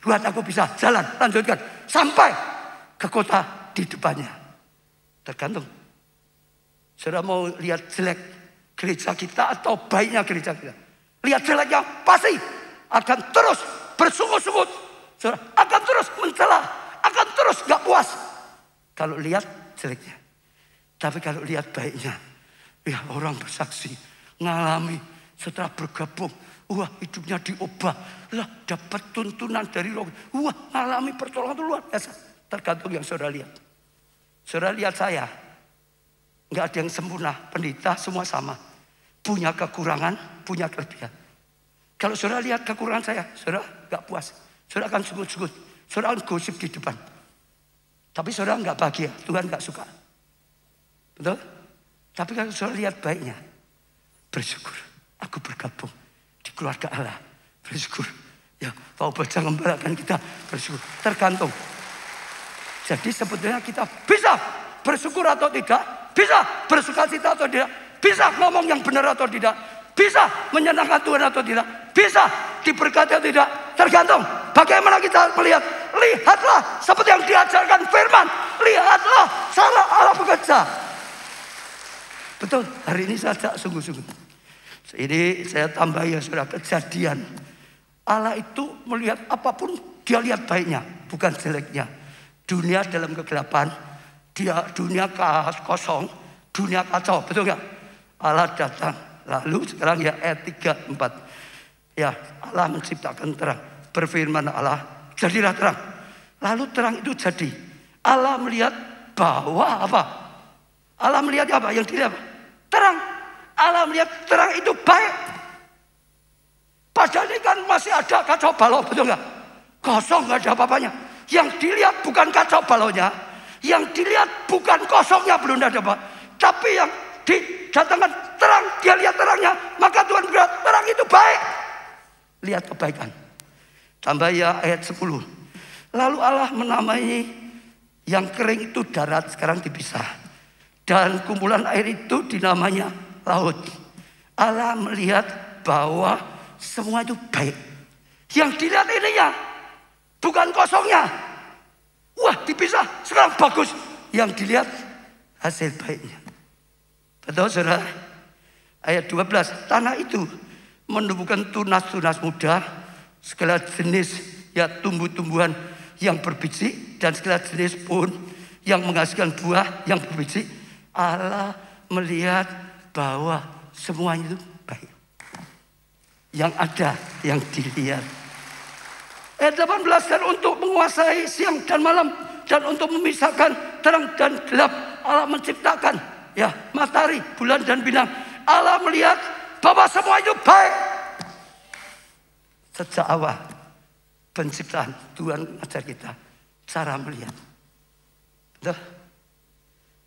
Buat aku bisa jalan, lanjutkan. Sampai ke kota di depannya. Tergantung. Saudara mau lihat jelek gereja kita atau baiknya gereja kita? Lihat jeleknya pasti akan terus bersungut-sungut. Saudara akan terus mencela, akan terus gak puas. Kalau lihat jeleknya. Tapi kalau lihat baiknya, ya orang bersaksi, ngalami setelah bergabung. Wah, hidupnya diubah. Lah, dapat tuntunan dari roh. Wah, ngalami pertolongan itu luar biasa. Tergantung yang saudara lihat. Saudara lihat saya. Nggak ada yang sempurna. Pendeta semua sama. Punya kekurangan, punya kelebihan. Kalau saudara lihat kekurangan saya, saudara nggak puas. Saudara akan sungguh-sungguh. Saudara akan gosip di depan. Tapi saudara nggak bahagia. Tuhan nggak suka. Betul? Tapi kalau saudara lihat baiknya, bersyukur. Aku bergabung di keluarga Allah. Bersyukur. Ya, mau baca ngembalakan kita bersyukur. Tergantung. Jadi sebetulnya kita bisa bersyukur atau tidak. Bisa bersukacita atau tidak. Bisa ngomong yang benar atau tidak. Bisa menyenangkan Tuhan atau tidak. Bisa diberkati atau tidak. Tergantung bagaimana kita melihat. Lihatlah seperti yang diajarkan firman. Lihatlah cara Allah bekerja. Betul, hari ini saya sungguh-sungguh. Ini saya tambah ya saudara, kejadian. Allah itu melihat apapun dia lihat baiknya, bukan jeleknya. Dunia dalam kegelapan, dunia kosong, dunia kacau, betul nggak? Allah datang, lalu sekarang ya ayat 3, 4. Ya, Allah menciptakan terang, berfirman Allah, jadilah terang. Lalu terang itu jadi. Allah melihat bahwa apa? Allah melihat apa? Yang dilihat apa? Terang. Allah melihat terang itu baik. Padahal ini kan masih ada kacau balau, betul nggak? Kosong, nggak ada apa-apanya. Yang dilihat bukan kacau balaunya, yang dilihat bukan kosongnya, belum ada apa. Tapi yang didatangkan terang, dia lihat terangnya, maka Tuhan berkata terang itu baik. Lihat kebaikan. Tambah ya ayat 10. Lalu Allah menamai yang kering itu darat, sekarang dipisah. Dan kumpulan air itu dinamanya laut. Allah melihat bahwa semua itu baik. Yang dilihat ininya, bukan kosongnya. Wah, dipisah, sekarang bagus. Yang dilihat hasil baiknya. Betul saudara? Ayat 12, tanah itu menumbuhkan tunas-tunas muda, segala jenis ya tumbuh-tumbuhan yang berbiji, dan segala jenis pun yang menghasilkan buah yang berbiji. Allah melihat bahwa semuanya itu baik. Yang ada, yang dilihat. Ayat 18, dan untuk menguasai siang dan malam, dan untuk memisahkan terang dan gelap, Allah menciptakan ya matahari, bulan dan bintang. Allah melihat bahwa semua itu baik. Sejak awal penciptaan, Tuhan ajar kita cara melihat. Betul?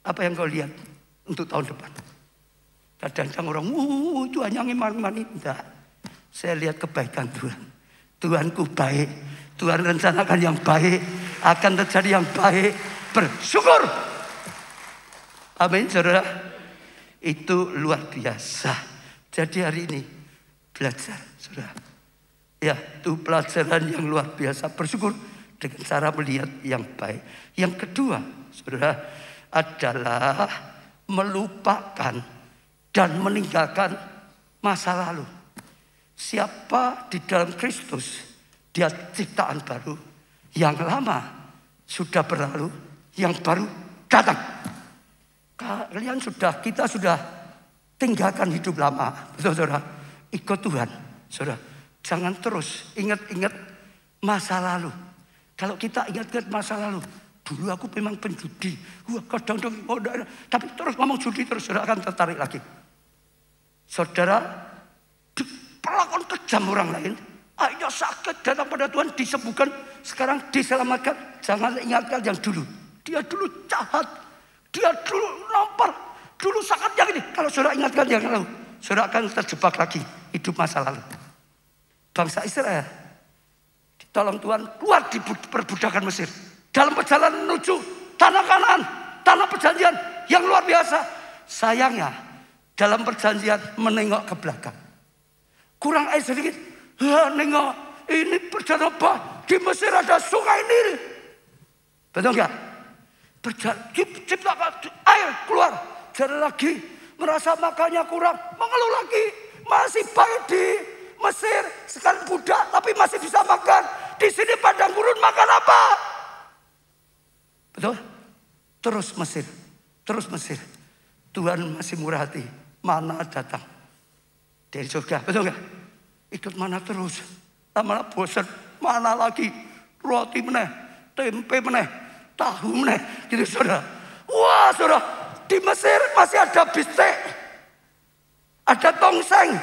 Apa yang kau lihat untuk tahun depan? Kadang-kadang orang, itu hanya ngiman-ngiman. Enggak. Saya lihat kebaikan Tuhan. Tuhanku baik. Tuhan rencanakan yang baik. Akan terjadi yang baik. Bersyukur. Amin, saudara. Itu luar biasa. Jadi hari ini belajar, saudara. Ya, itu pelajaran yang luar biasa. Bersyukur dengan cara melihat yang baik. Yang kedua, saudara, adalah melupakan dan meninggalkan masa lalu. Siapa di dalam Kristus, dia ciptaan baru. Yang lama sudah berlalu, yang baru datang. Kita sudah tinggalkan hidup lama, betul saudara? Ikut Tuhan, saudara. Jangan terus ingat-ingat masa lalu. Kalau kita ingat-ingat masa lalu, dulu aku memang penjudi. Kadang-kadang, tapi terus ngomong judi terus, saudara akan tertarik lagi. Saudara, diperlakukan kejam orang lain. Akhirnya sakit datang pada Tuhan, disembuhkan. Sekarang diselamatkan. Jangan ingatkan yang dulu. Dia dulu jahat. Dia dulu nampar. Dulu sakit yang ini. Kalau saudara ingatkan yang lalu, saudara akan terjebak lagi hidup masa lalu. Bangsa Israel ditolong Tuhan keluar di perbudakan Mesir. Dalam perjalanan menuju tanah Kanaan, tanah perjanjian yang luar biasa. Sayangnya dalam perjanjian menengok ke belakang. Kurang air sedikit. Nengok, ini perjalanan apa? Di Mesir ada sungai Nil. Betul enggak? Ciptakan air keluar. Jalan lagi. Merasa makannya kurang. Mengeluh lagi. Masih baik di Mesir. Sekarang budak tapi masih bisa makan. Di sini padang gurun makan apa? Betul? Terus Mesir. Terus Mesir. Tuhan masih murah hati. Mana datang dari surga. Betul enggak? Ikut mana terus. Lama-lama bosan. Mana lagi. Roti meneh. Tempe meneh. Tahu meneh. Gitu saudara. Wah saudara. Di Mesir masih ada bistek. Ada tongseng.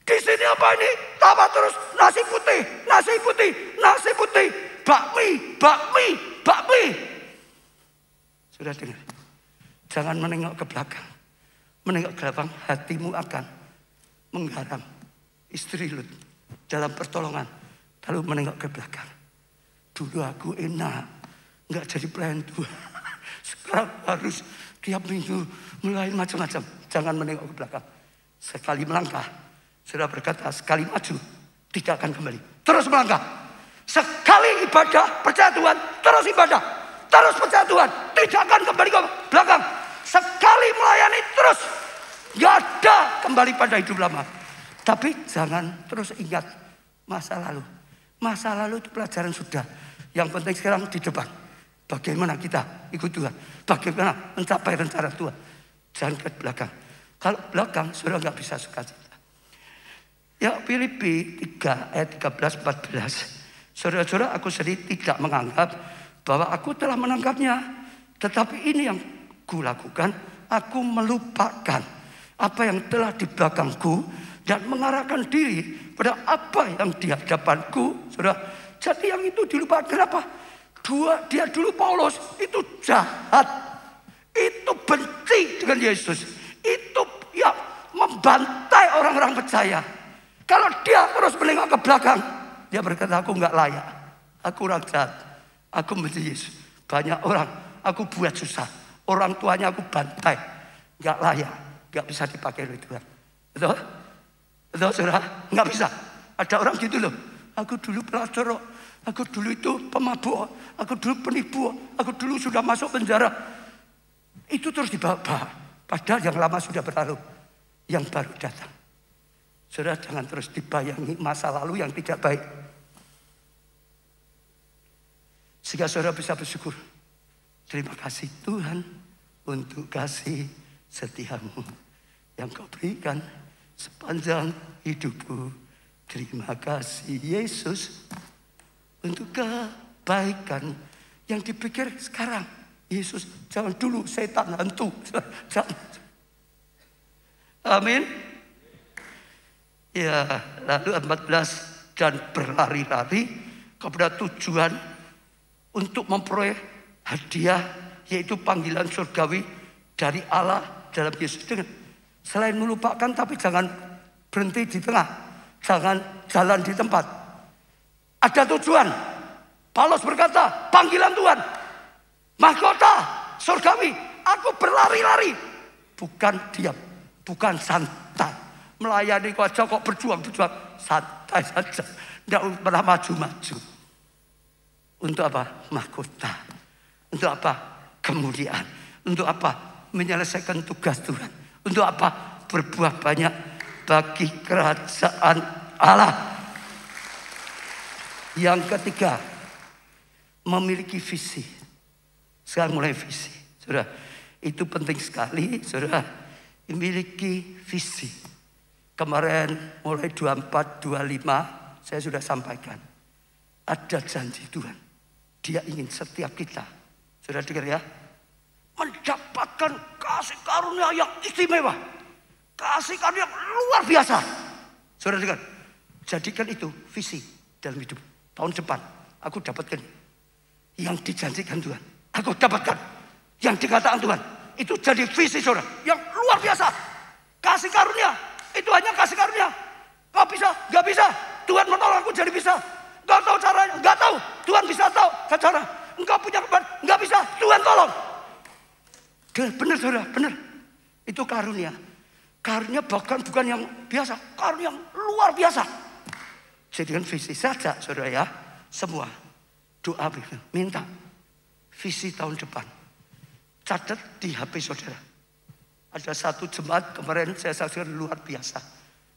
Di sini apa ini? Tambah terus nasi putih. Nasi putih. Nasi putih. Bakmi. Bakmi. Bakmi. Sudah dengar. Jangan menengok ke belakang. Menengok ke belakang. Hatimu akan mengharam. Istri Lut dalam pertolongan. Lalu menengok ke belakang. Dulu aku enak. Enggak jadi pelayan Tuhan. Sekarang harus tiap minggu mulai macam-macam. Jangan menengok ke belakang. Sekali melangkah. Sudah berkata sekali maju. Tidak akan kembali. Terus melangkah. Sekali ibadah percaya Tuhan. Terus ibadah. Terus percaya Tuhan. Tidak akan kembali ke belakang. Sekali melayani terus. Gak ada kembali pada hidup lama. Tapi jangan terus ingat masa lalu. Masa lalu itu pelajaran sudah. Yang penting sekarang di depan. Bagaimana kita ikut Tuhan. Bagaimana mencapai rencana Tuhan. Jangan ke belakang. Kalau belakang saudara gak bisa sukacita. Ya Filipi 3 ayat 13-14. Saudara-saudara aku sendiri tidak menganggap bahwa aku telah menangkapnya. Tetapi ini yang kulakukan. Aku melupakan apa yang telah di belakangku. Dan mengarahkan diri pada apa yang di hadapanku. Saudara. Jadi yang itu dilupakan. Kenapa? Dia dulu Paulus itu jahat. Itu benci dengan Yesus. Itu ya membantai orang-orang percaya. Kalau dia terus menengok ke belakang. Dia berkata aku gak layak. Aku orang jahat. Aku benci Yesus. Banyak orang aku buat susah. Orang tuanya aku bantai. Gak layak. Gak bisa dipakai oleh Tuhan. Betul? Betul saudara? Nggak bisa. Ada orang gitu loh. Aku dulu pelacur. Aku dulu itu pemabuk. Aku dulu penipu. Aku dulu sudah masuk penjara. Itu terus dibawa. Padahal yang lama sudah berlalu. Yang baru datang. Saudara jangan terus dibayangi masa lalu yang tidak baik. Sehingga saudara bisa bersyukur. Terima kasih Tuhan untuk kasih setiamu yang kau berikan sepanjang hidupku. Terima kasih Yesus untuk kebaikan yang dipikir sekarang. Yesus, jangan dulu setan hantu. Jangan. Amin. Ya, lalu 14 dan berlari-lari kepada tujuan untuk memperoleh hadiah, yaitu panggilan surgawi dari Allah dalam Yesus. Selain melupakan, tapi jangan berhenti di tengah. Jangan jalan di tempat. Ada tujuan. Paulus berkata, panggilan Tuhan. Mahkota surgawi. Aku berlari-lari. Bukan diam. Bukan santai. Melayani kok aja kok berjuang. Santai saja. Tidak pernah maju-maju. Untuk apa? Mahkota. Untuk apa? Kemuliaan. Untuk apa? Menyelesaikan tugas Tuhan. Untuk apa? Berbuah banyak bagi kerajaan Allah. Yang ketiga, memiliki visi. Sekarang mulai visi. Saudara, itu penting sekali, saudara. Memiliki visi. Kemarin mulai 24, 25 saya sudah sampaikan. Ada janji Tuhan. Dia ingin setiap kita, saudara dengar ya, mendapatkan kasih karunia yang istimewa. Kasih karunia yang luar biasa. Saudara dengar, jadikan itu visi dalam hidup. Tahun depan aku dapatkan yang dijanjikan Tuhan. Aku dapatkan yang dikatakan Tuhan. Itu jadi visi saudara yang luar biasa. Kasih karunia. Itu hanya kasih karunia. Gak bisa, gak bisa. Tuhan menolong aku jadi bisa. Gak tahu caranya, gak tahu. Tuhan bisa tahu cara. Engkau punya kemampuan, gak bisa. Tuhan tolong. Benar saudara, benar. Itu karunia. Karunia bukan yang biasa. Karunia yang luar biasa. Jadikan visi saja saudara ya. Semua doa minta visi tahun depan. Catat di HP saudara. Ada satu jemaat kemarin saya saksikan luar biasa.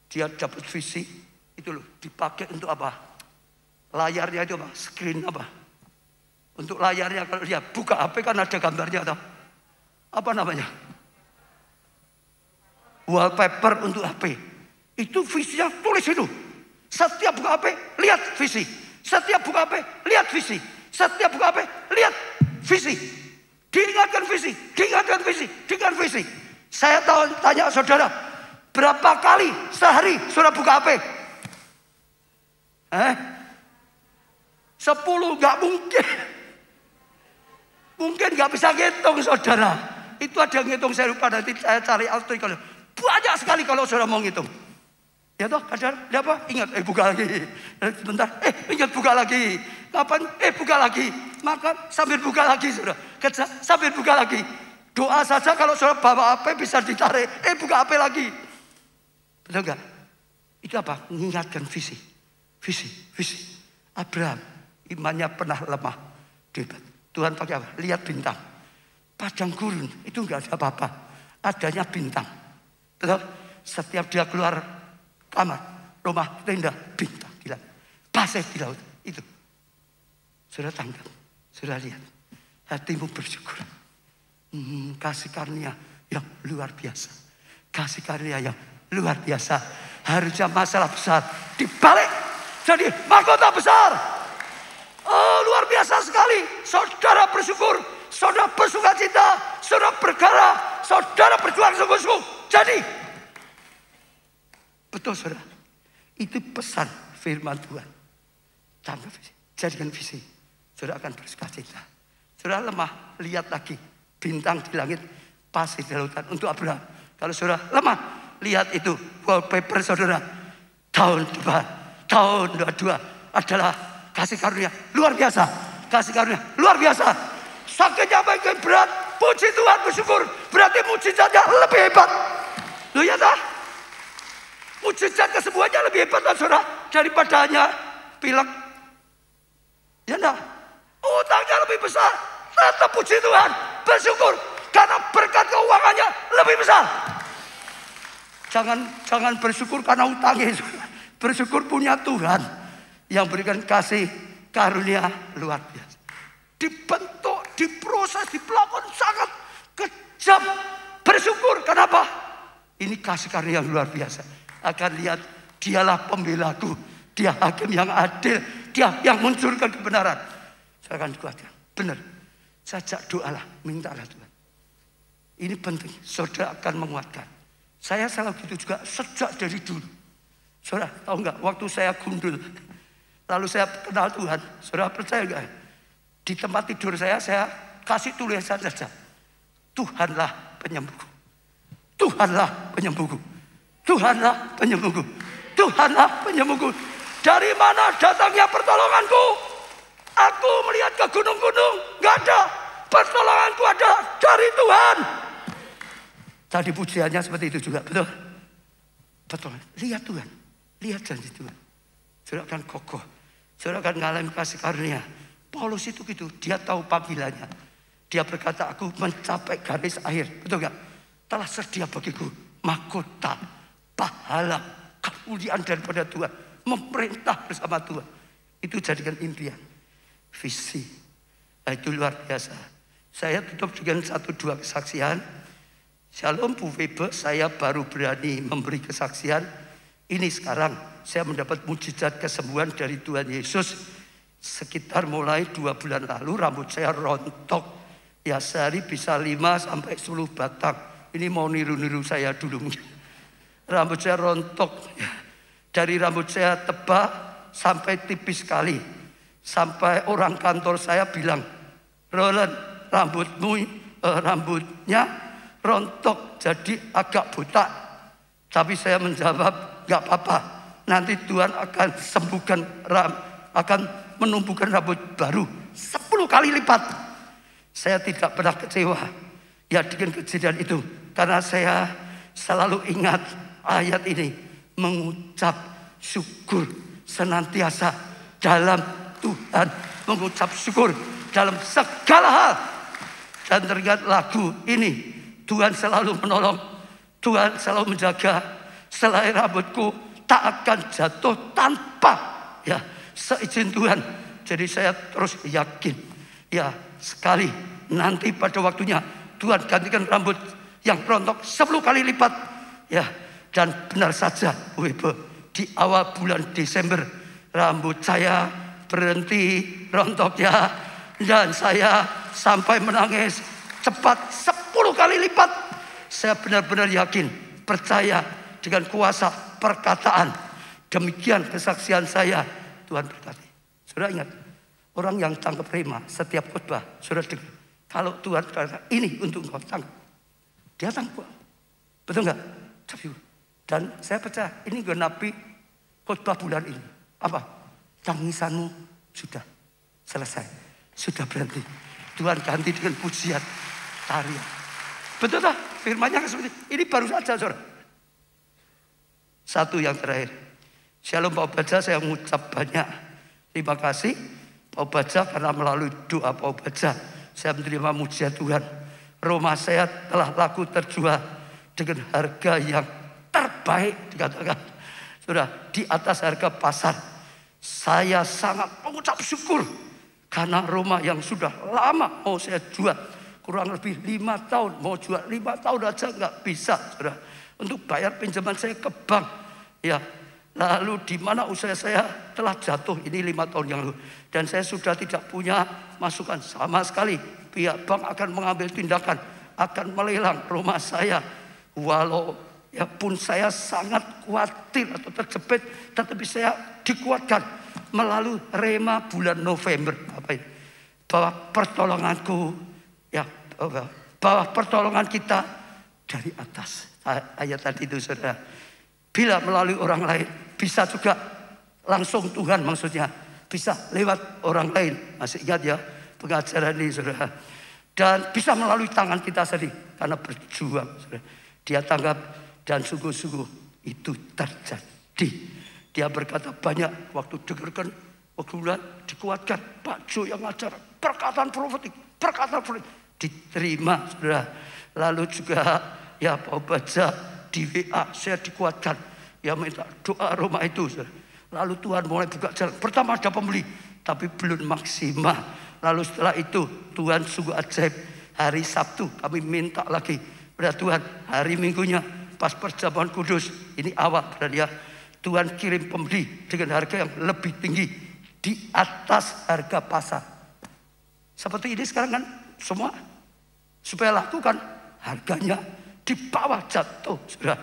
Dia dapat visi itu loh, dipakai untuk apa? Layarnya itu apa? Screen apa? Untuk layarnya kalau dia buka HP kan ada gambarnya atau apa namanya? Wallpaper untuk HP. Itu visinya tulis itu. Setiap buka HP lihat visi. Setiap buka HP lihat visi. Setiap buka HP lihat visi. Diingatkan visi, diingatkan visi, diingatkan visi. Saya tanya saudara, berapa kali sehari saudara buka HP? 10 gak mungkin. Mungkin gak bisa ngitung saudara. Itu ada yang ngitung, saya lupa, nanti saya cari artikel. Banyak sekali kalau saudara mau ngitung. Ya toh, kadang apa? Ingat, buka lagi. Sebentar, ingat buka lagi. Kapan? Buka lagi. Makan sambil buka lagi saudara. Kerja sambil buka lagi. Doa saja kalau saudara bawa HP bisa ditarik. Buka HP lagi. Betul enggak? Itu apa? Mengingatkan visi. Visi, visi. Abraham, imannya pernah lemah. Tuhan pakai apa? Lihat bintang. Padang gurun, itu enggak ada apa-apa. Adanya bintang. Betul? Setiap dia keluar kamar, rumah, tenda, bintang di laut. Pasir di laut. Itu. Saudara tangkap. Saudara lihat. Hatimu bersyukur. Kasih karunia yang luar biasa. Kasih karunia yang luar biasa. Harusnya masalah besar dibalik jadi mahkota besar. Oh, luar biasa sekali. Saudara bersyukur, saudara bersuka cita, saudara bergerak, saudara berjuang sungguh-sungguh. Jadi betul saudara. Itu pesan firman Tuhan. Tangkap visi. Jadikan visi. Saudara akan bersuka cita. Saudara lemah, lihat lagi. Bintang di langit, pasir di lautan untuk Abraham. Kalau saudara lemah, lihat itu wallpaper saudara. Tahun depan, tahun 22 adalah kasih karunia luar biasa. Kasih karunia luar biasa. Sakitnya makin berat, puji Tuhan, bersyukur. Berarti mujizatnya lebih hebat. Loh ya tak? Mujizat kesembuhannya lebih hebat kan saudara daripada hanya pilek. Ya enggak? Utangnya lebih besar. Tetap puji Tuhan, bersyukur karena berkat keuangannya lebih besar. Jangan bersyukur karena utangnya. Bersyukur punya Tuhan yang berikan kasih karunia luar biasa. Dibentuk, diproses, diperlakukan sangat kejam. Bersyukur kenapa? Ini kasih karunia yang luar biasa. Akan lihat dialah pembelaku, dia hakim yang adil, dia yang munculkan kebenaran. Saya akan kuatkan, benar. Sajak doalah, mintalah Tuhan. Ini penting, saudara akan menguatkan. Saya selalu gitu juga sejak dari dulu. Saudara tahu enggak, waktu saya gundul, lalu saya kenal Tuhan, saudara percaya enggak? Di tempat tidur saya kasih tulisan saja. Tuhanlah penyembuhku. Tuhanlah penyembuhku. Tuhanlah penyembuhku. Tuhanlah penyembuhku. Dari mana datangnya pertolonganku? Aku melihat ke gunung-gunung, nggak ada. Pertolonganku ada dari Tuhan. Tadi pujiannya seperti itu juga, betul? Betul. Lihat Tuhan, lihat janji Tuhan. Saudara akan kokoh, saudara akan mengalami kasih karunia. Paulus itu gitu, dia tahu panggilannya. Dia berkata, aku mencapai garis akhir, betul nggak? Telah sedia bagiku mahkota, pahala, kemuliaan daripada Tuhan, memerintah bersama Tuhan. Itu jadikan impian, visi. Nah, itu luar biasa. Saya tutup dengan 1-2 kesaksian. Shalom Bu Weber, saya baru berani memberi kesaksian. Ini sekarang saya mendapat mujizat kesembuhan dari Tuhan Yesus. Sekitar mulai 2 bulan lalu rambut saya rontok. Ya sehari bisa 5-10 batang. Ini mau niru-niru saya dulu. Rambut saya rontok. Dari rambut saya tebal sampai tipis sekali. Sampai orang kantor saya bilang, Roland, rambutnya rontok jadi agak botak. Tapi saya menjawab, gak apa-apa. Nanti Tuhan akan sembuhkan, akan menumbuhkan rambut baru 10 kali lipat. Saya tidak pernah kecewa ya dengan kejadian itu. Karena saya selalu ingat ayat ini. Mengucap syukur senantiasa dalam Tuhan. Mengucap syukur dalam segala hal. Dan teringat lagu ini. Tuhan selalu menolong. Tuhan selalu menjaga. Selai rambutku tak akan jatuh tanpa ya seizin Tuhan. Jadi saya terus yakin ya sekali nanti pada waktunya Tuhan gantikan rambut yang rontok 10 kali lipat ya. Dan benar saja Ibu, di awal bulan Desember rambut saya berhenti rontoknya dan saya sampai menangis cepat 10 kali lipat. Saya benar-benar yakin, percaya dengan kuasa perkataan. Demikian kesaksian saya. Tuhan berkati. Saudara ingat, orang yang tangkap rema setiap khotbah, saudara dengar. Kalau Tuhan berkata, ini untuk engkau tangkap. Dia tangkap. Betul enggak? Dan saya percaya, ini genapi khotbah bulan ini. Apa? Tangisanmu sudah selesai. Sudah berhenti. Tuhan ganti dengan pujian, tarian. Betul tak? Firmannya seperti ini baru saja, saudara. Satu yang terakhir. Shalom Pak Baja, saya mengucap banyak terima kasih Pak Baja karena melalui doa Pak Baja saya menerima mujizat Tuhan. Rumah saya telah laku terjual dengan harga yang terbaik dikatakan. Sudah di atas harga pasar. Saya sangat mengucap syukur karena rumah yang sudah lama mau saya jual. Kurang lebih 5 tahun. Mau jual 5 tahun aja nggak bisa. Sudah. Untuk bayar pinjaman saya ke bank. Ya, lalu di mana usaha saya telah jatuh ini 5 tahun yang lalu. Dan saya sudah tidak punya masukan sama sekali. Pihak bank akan mengambil tindakan. Akan melelang rumah saya. Walau ya pun saya sangat khawatir atau terjepit. Tetapi saya dikuatkan melalui rema bulan November. Apa itu? Bahwa pertolonganku. Ya, bahwa pertolongan kita dari atas. Ayat tadi itu saudara. Bila melalui orang lain, bisa juga langsung Tuhan maksudnya. Bisa lewat orang lain. Masih ingat ya pengajaran ini saudara. Dan bisa melalui tangan kita sendiri. Karena berjuang saudara. Dia tanggap dan sungguh-sungguh itu terjadi. Dia berkata banyak waktu dengarkan. Waktu bulan dikuatkan. Pak Jo yang ngajar. Perkataan profetik. Perkataan profetik. Diterima saudara. Lalu juga ya Pak Baja di WA saya dikuatkan. Ya minta doa rumah itu. Lalu Tuhan mulai buka jalan. Pertama ada pembeli. Tapi belum maksimal. Lalu setelah itu Tuhan sungguh ajaib. Hari Sabtu kami minta lagi. Pada Tuhan hari Minggunya pas perjamuan kudus. Ini awal berarti ya. Tuhan kirim pembeli dengan harga yang lebih tinggi. Di atas harga pasar. Seperti ini sekarang kan semua. Supaya lakukan harganya di bawah jatuh. Sudah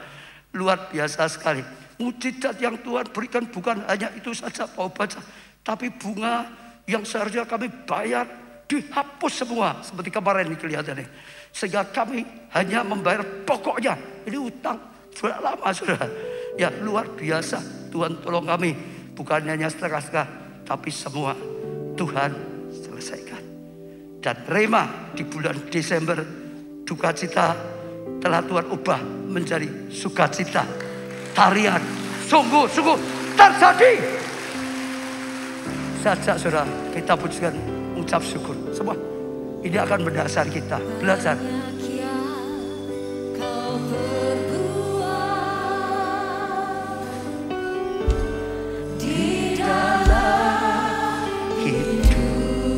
luar biasa sekali. Mujizat yang Tuhan berikan bukan hanya itu saja Pak Baca. Tapi bunga yang seharusnya kami bayar dihapus semua. Seperti kemarin ini kelihatannya. Sehingga kami hanya membayar pokoknya. Ini utang sudah lama sudah. Ya luar biasa. Tuhan tolong kami. bukan hanya setengah-setengah, tapi semua Tuhan selesaikan. Dan rema di bulan Desember, duka cita telah Tuhan ubah menjadi sukacita. Tarian sungguh-sungguh terjadi. Sajak saudara, kita pujikan, ucap syukur. Semua ini akan mendasar kita belajar. Di dalam hidup,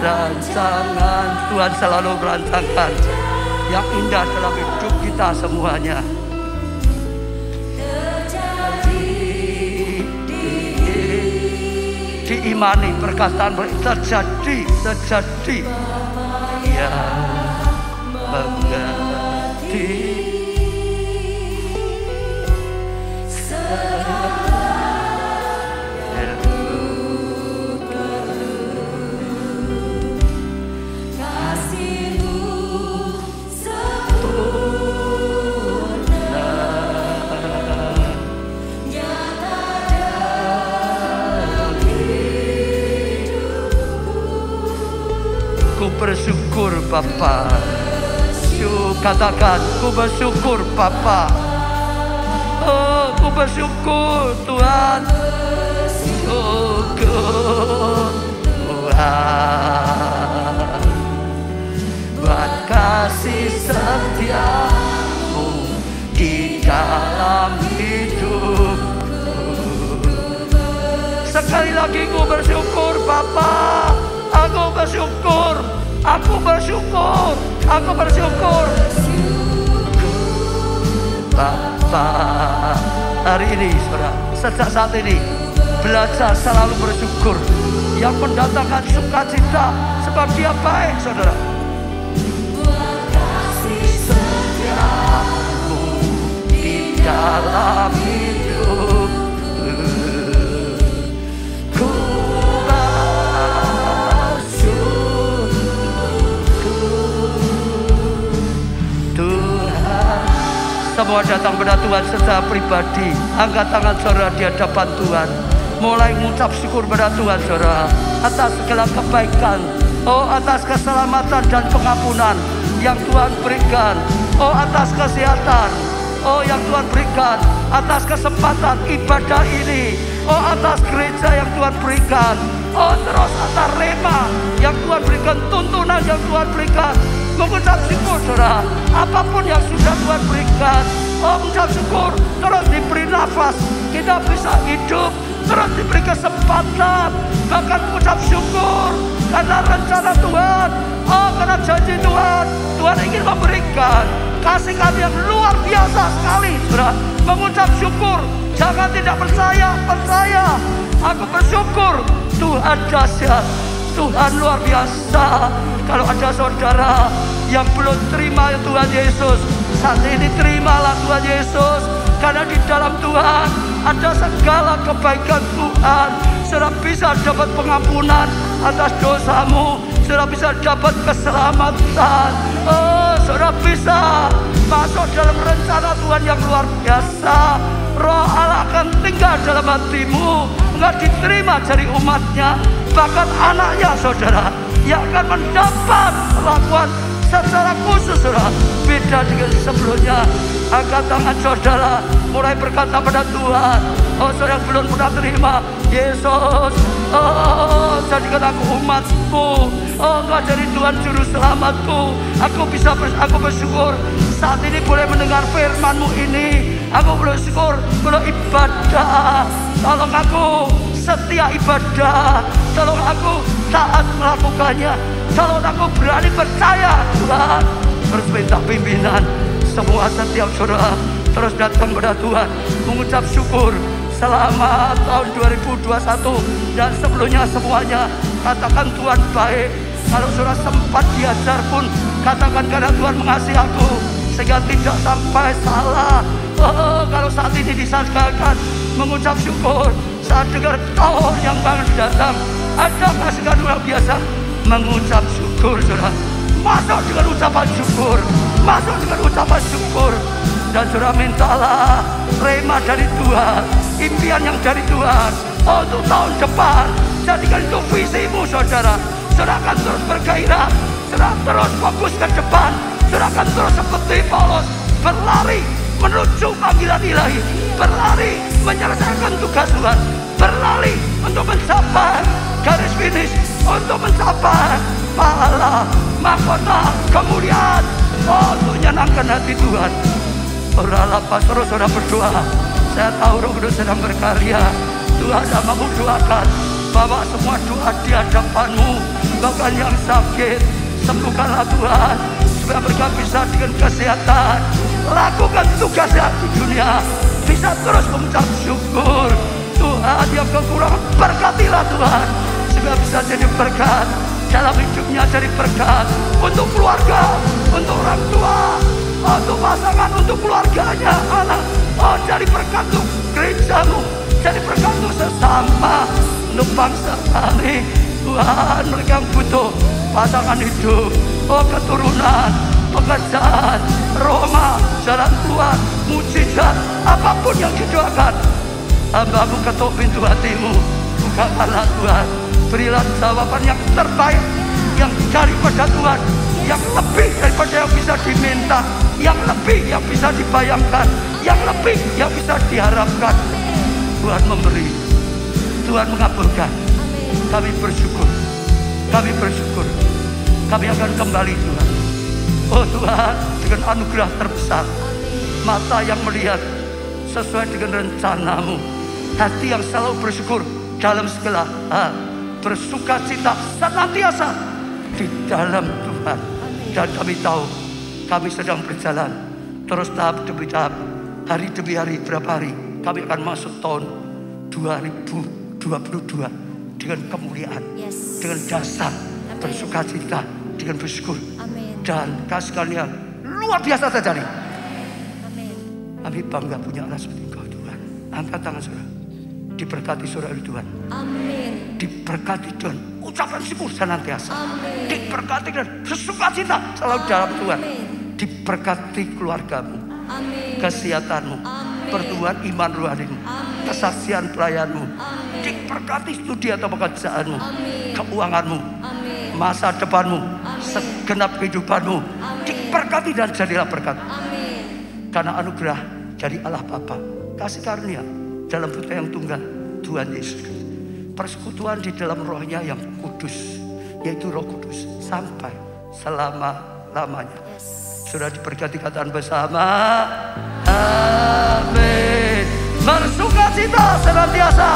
rancangan Tuhan selalu merancangkan yang indah dalam hidup kita semuanya. Diimani perkataan terjadi yang mengerti bersyukur Bapa. Katakan, ku bersyukur Bapa. Oh, ku bersyukur Tuhan. Syukur Tuhan buat kasih setiamu di dalam hidupku. Sekali lagi ku bersyukur Bapa. Aku bersyukur. Aku bersyukur, aku bersyukur. Bapa, hari ini saudara, sejak saat ini belajar selalu bersyukur, yang mendatangkan sukacita, sebab Dia baik saudara. Kasih setiamu di dalam hidup. Semua datang pada Tuhan secara pribadi. Angkat tangan saudara di hadapan Tuhan. Mulai mengucap syukur pada Tuhan saudara atas segala kebaikan. Oh, atas keselamatan dan pengampunan yang Tuhan berikan. Oh, atas kesehatan. Oh, yang Tuhan berikan. Atas kesempatan ibadah ini. Oh, atas gereja yang Tuhan berikan. Oh, terus atas rema yang Tuhan berikan. Tuntunan yang Tuhan berikan. Mengucap syukur saudara, apapun yang sudah Tuhan berikan. Oh, mengucap syukur, terus diberi nafas, kita bisa hidup, terus diberi kesempatan. Bahkan mengucap syukur karena rencana Tuhan. Oh, karena janji Tuhan. Tuhan ingin memberikan kasih kami yang luar biasa sekali saudara. Mengucap syukur, jangan tidak percaya, percaya. Aku bersyukur, Tuhan dahsyat, Tuhan luar biasa. Kalau ada saudara yang belum terima Tuhan Yesus, saat ini terimalah Tuhan Yesus. Karena di dalam Tuhan ada segala kebaikan Tuhan. Saudara bisa dapat pengampunan atas dosamu. Saudara bisa dapat keselamatan. Oh, saudara bisa masuk dalam rencana Tuhan yang luar biasa. Roh Allah akan tinggal dalam hatimu. Enggak diterima dari umatnya, bahkan anaknya saudara yang akan mendapat perlakuan secara khusus saudara, beda dengan sebelumnya. Angkat tangan saudara, mulai berkata pada Tuhan. Oh, saudara yang belum pernah terima Yesus, oh, jadikan aku umatmu. Oh, Engkau jadi Tuhan juru selamatku. Aku bersyukur saat ini boleh mendengar firman-Mu ini. Aku bersyukur boleh ibadah. Tolong aku setia ibadah. Tolong aku taat melakukannya. Tolong aku berani percaya Tuhan. Terus minta pimpinan. Semua setiap saudara terus datang pada Tuhan, mengucap syukur. Selamat tahun 2021 dan sebelumnya semuanya. Katakan Tuhan baik. Kalau saudara sempat diajar pun katakan karena Tuhan mengasihi aku sehingga tidak sampai salah. Oh, kalau saat ini disadarkan mengucap syukur saat dengar tahun yang akan datang ada kasih luar biasa. Mengucap syukur saudara. Masuk dengan ucapan syukur. Masuk dengan ucapan syukur. Dan saudara mintalah rema dari Tuhan, impian yang dari Tuhan untuk tahun depan. Jadikan itu visimu saudara. Saudara akan terus bergairah, saudara terus fokus ke depan. Saudara akan terus seperti Paulus berlari menuju panggilan ilahi, berlari menyelesaikan tugas Tuhan, berlari untuk mencapai garis finish, untuk mencapai pahala, mahkota, kemuliaan, untuk menyenangkan hati Tuhan. Oralah pastor, saudara berdoa. Saya tahu Roh Kudus sedang berkarya. Tuhan sudah memudahkan bahwa semua doa di hadapan-Mu. Bahkan yang sakit, sembuhkanlah Tuhan, supaya mereka bisa dengan kesehatan lakukan tugasnya di dunia, bisa terus mengucap syukur. Tuhan yang kekurangan, berkatilah Tuhan, supaya bisa jadi berkat dalam hidupnya, jadi berkat untuk keluarga, untuk orang tua, untuk pasangan, untuk keluarganya, anak. Oh, jadi berkat untuk gerejamu, jadi berkat untuk sesama, untuk bangsa kami. Tuhan, mereka yang butuh pasangan hidup, oh keturunan, pekerjaan, Roma, jalan keluar, mujizat, apapun yang didoakan. Hamba-Mu ketuk pintu hatimu, bukakanlah Tuhan, berilah jawaban yang terbaik, yang daripada Tuhan, yang lebih daripada yang bisa diminta, yang lebih yang bisa dibayangkan, yang lebih yang bisa diharapkan. Tuhan memberi, Tuhan mengabulkan. Kami bersyukur, kami bersyukur, kami akan kembali Tuhan. Oh Tuhan, dengan anugerah terbesar, mata yang melihat sesuai dengan rencana-Mu, hati yang selalu bersyukur dalam segala hal, bersuka cita senantiasa di dalam Tuhan. Dan kami tahu kami sedang berjalan terus tahap demi tahap, hari demi hari, berapa hari kami akan masuk tahun 2022 dengan kemuliaan, dengan dasar bersuka cita, dengan bersyukur. Dan kasih kalian luar biasa terjadi. Kami bangga punya anak seperti Engkau Tuhan. Angkat tangan saudara, diberkati saudara oleh Tuhan. Amin. Diberkati Tuhan, ucapan syukur senantiasa. Amin. Diberkati dan bersuka cita selalu dalam Tuhan. Diberkati keluargamu, amin, kesehatanmu, amin, pertumbuhan iman rohanimu, kesaksian pelayanmu, amin, diberkati studi atau pekerjaanmu, amin, keuanganmu, amin, masa depanmu, amin, segenap kehidupanmu, amin, diberkati dan jadilah berkat. Amin. Karena anugerah dari Allah Bapa, kasih karunia dalam Putra yang tunggal Tuhan Yesus Kristus, persekutuan di dalam Rohnya yang kudus, yaitu Roh Kudus, sampai selama-lamanya. Sudah diberkati kataan bersama. Amin. Bersuka cita senantiasa.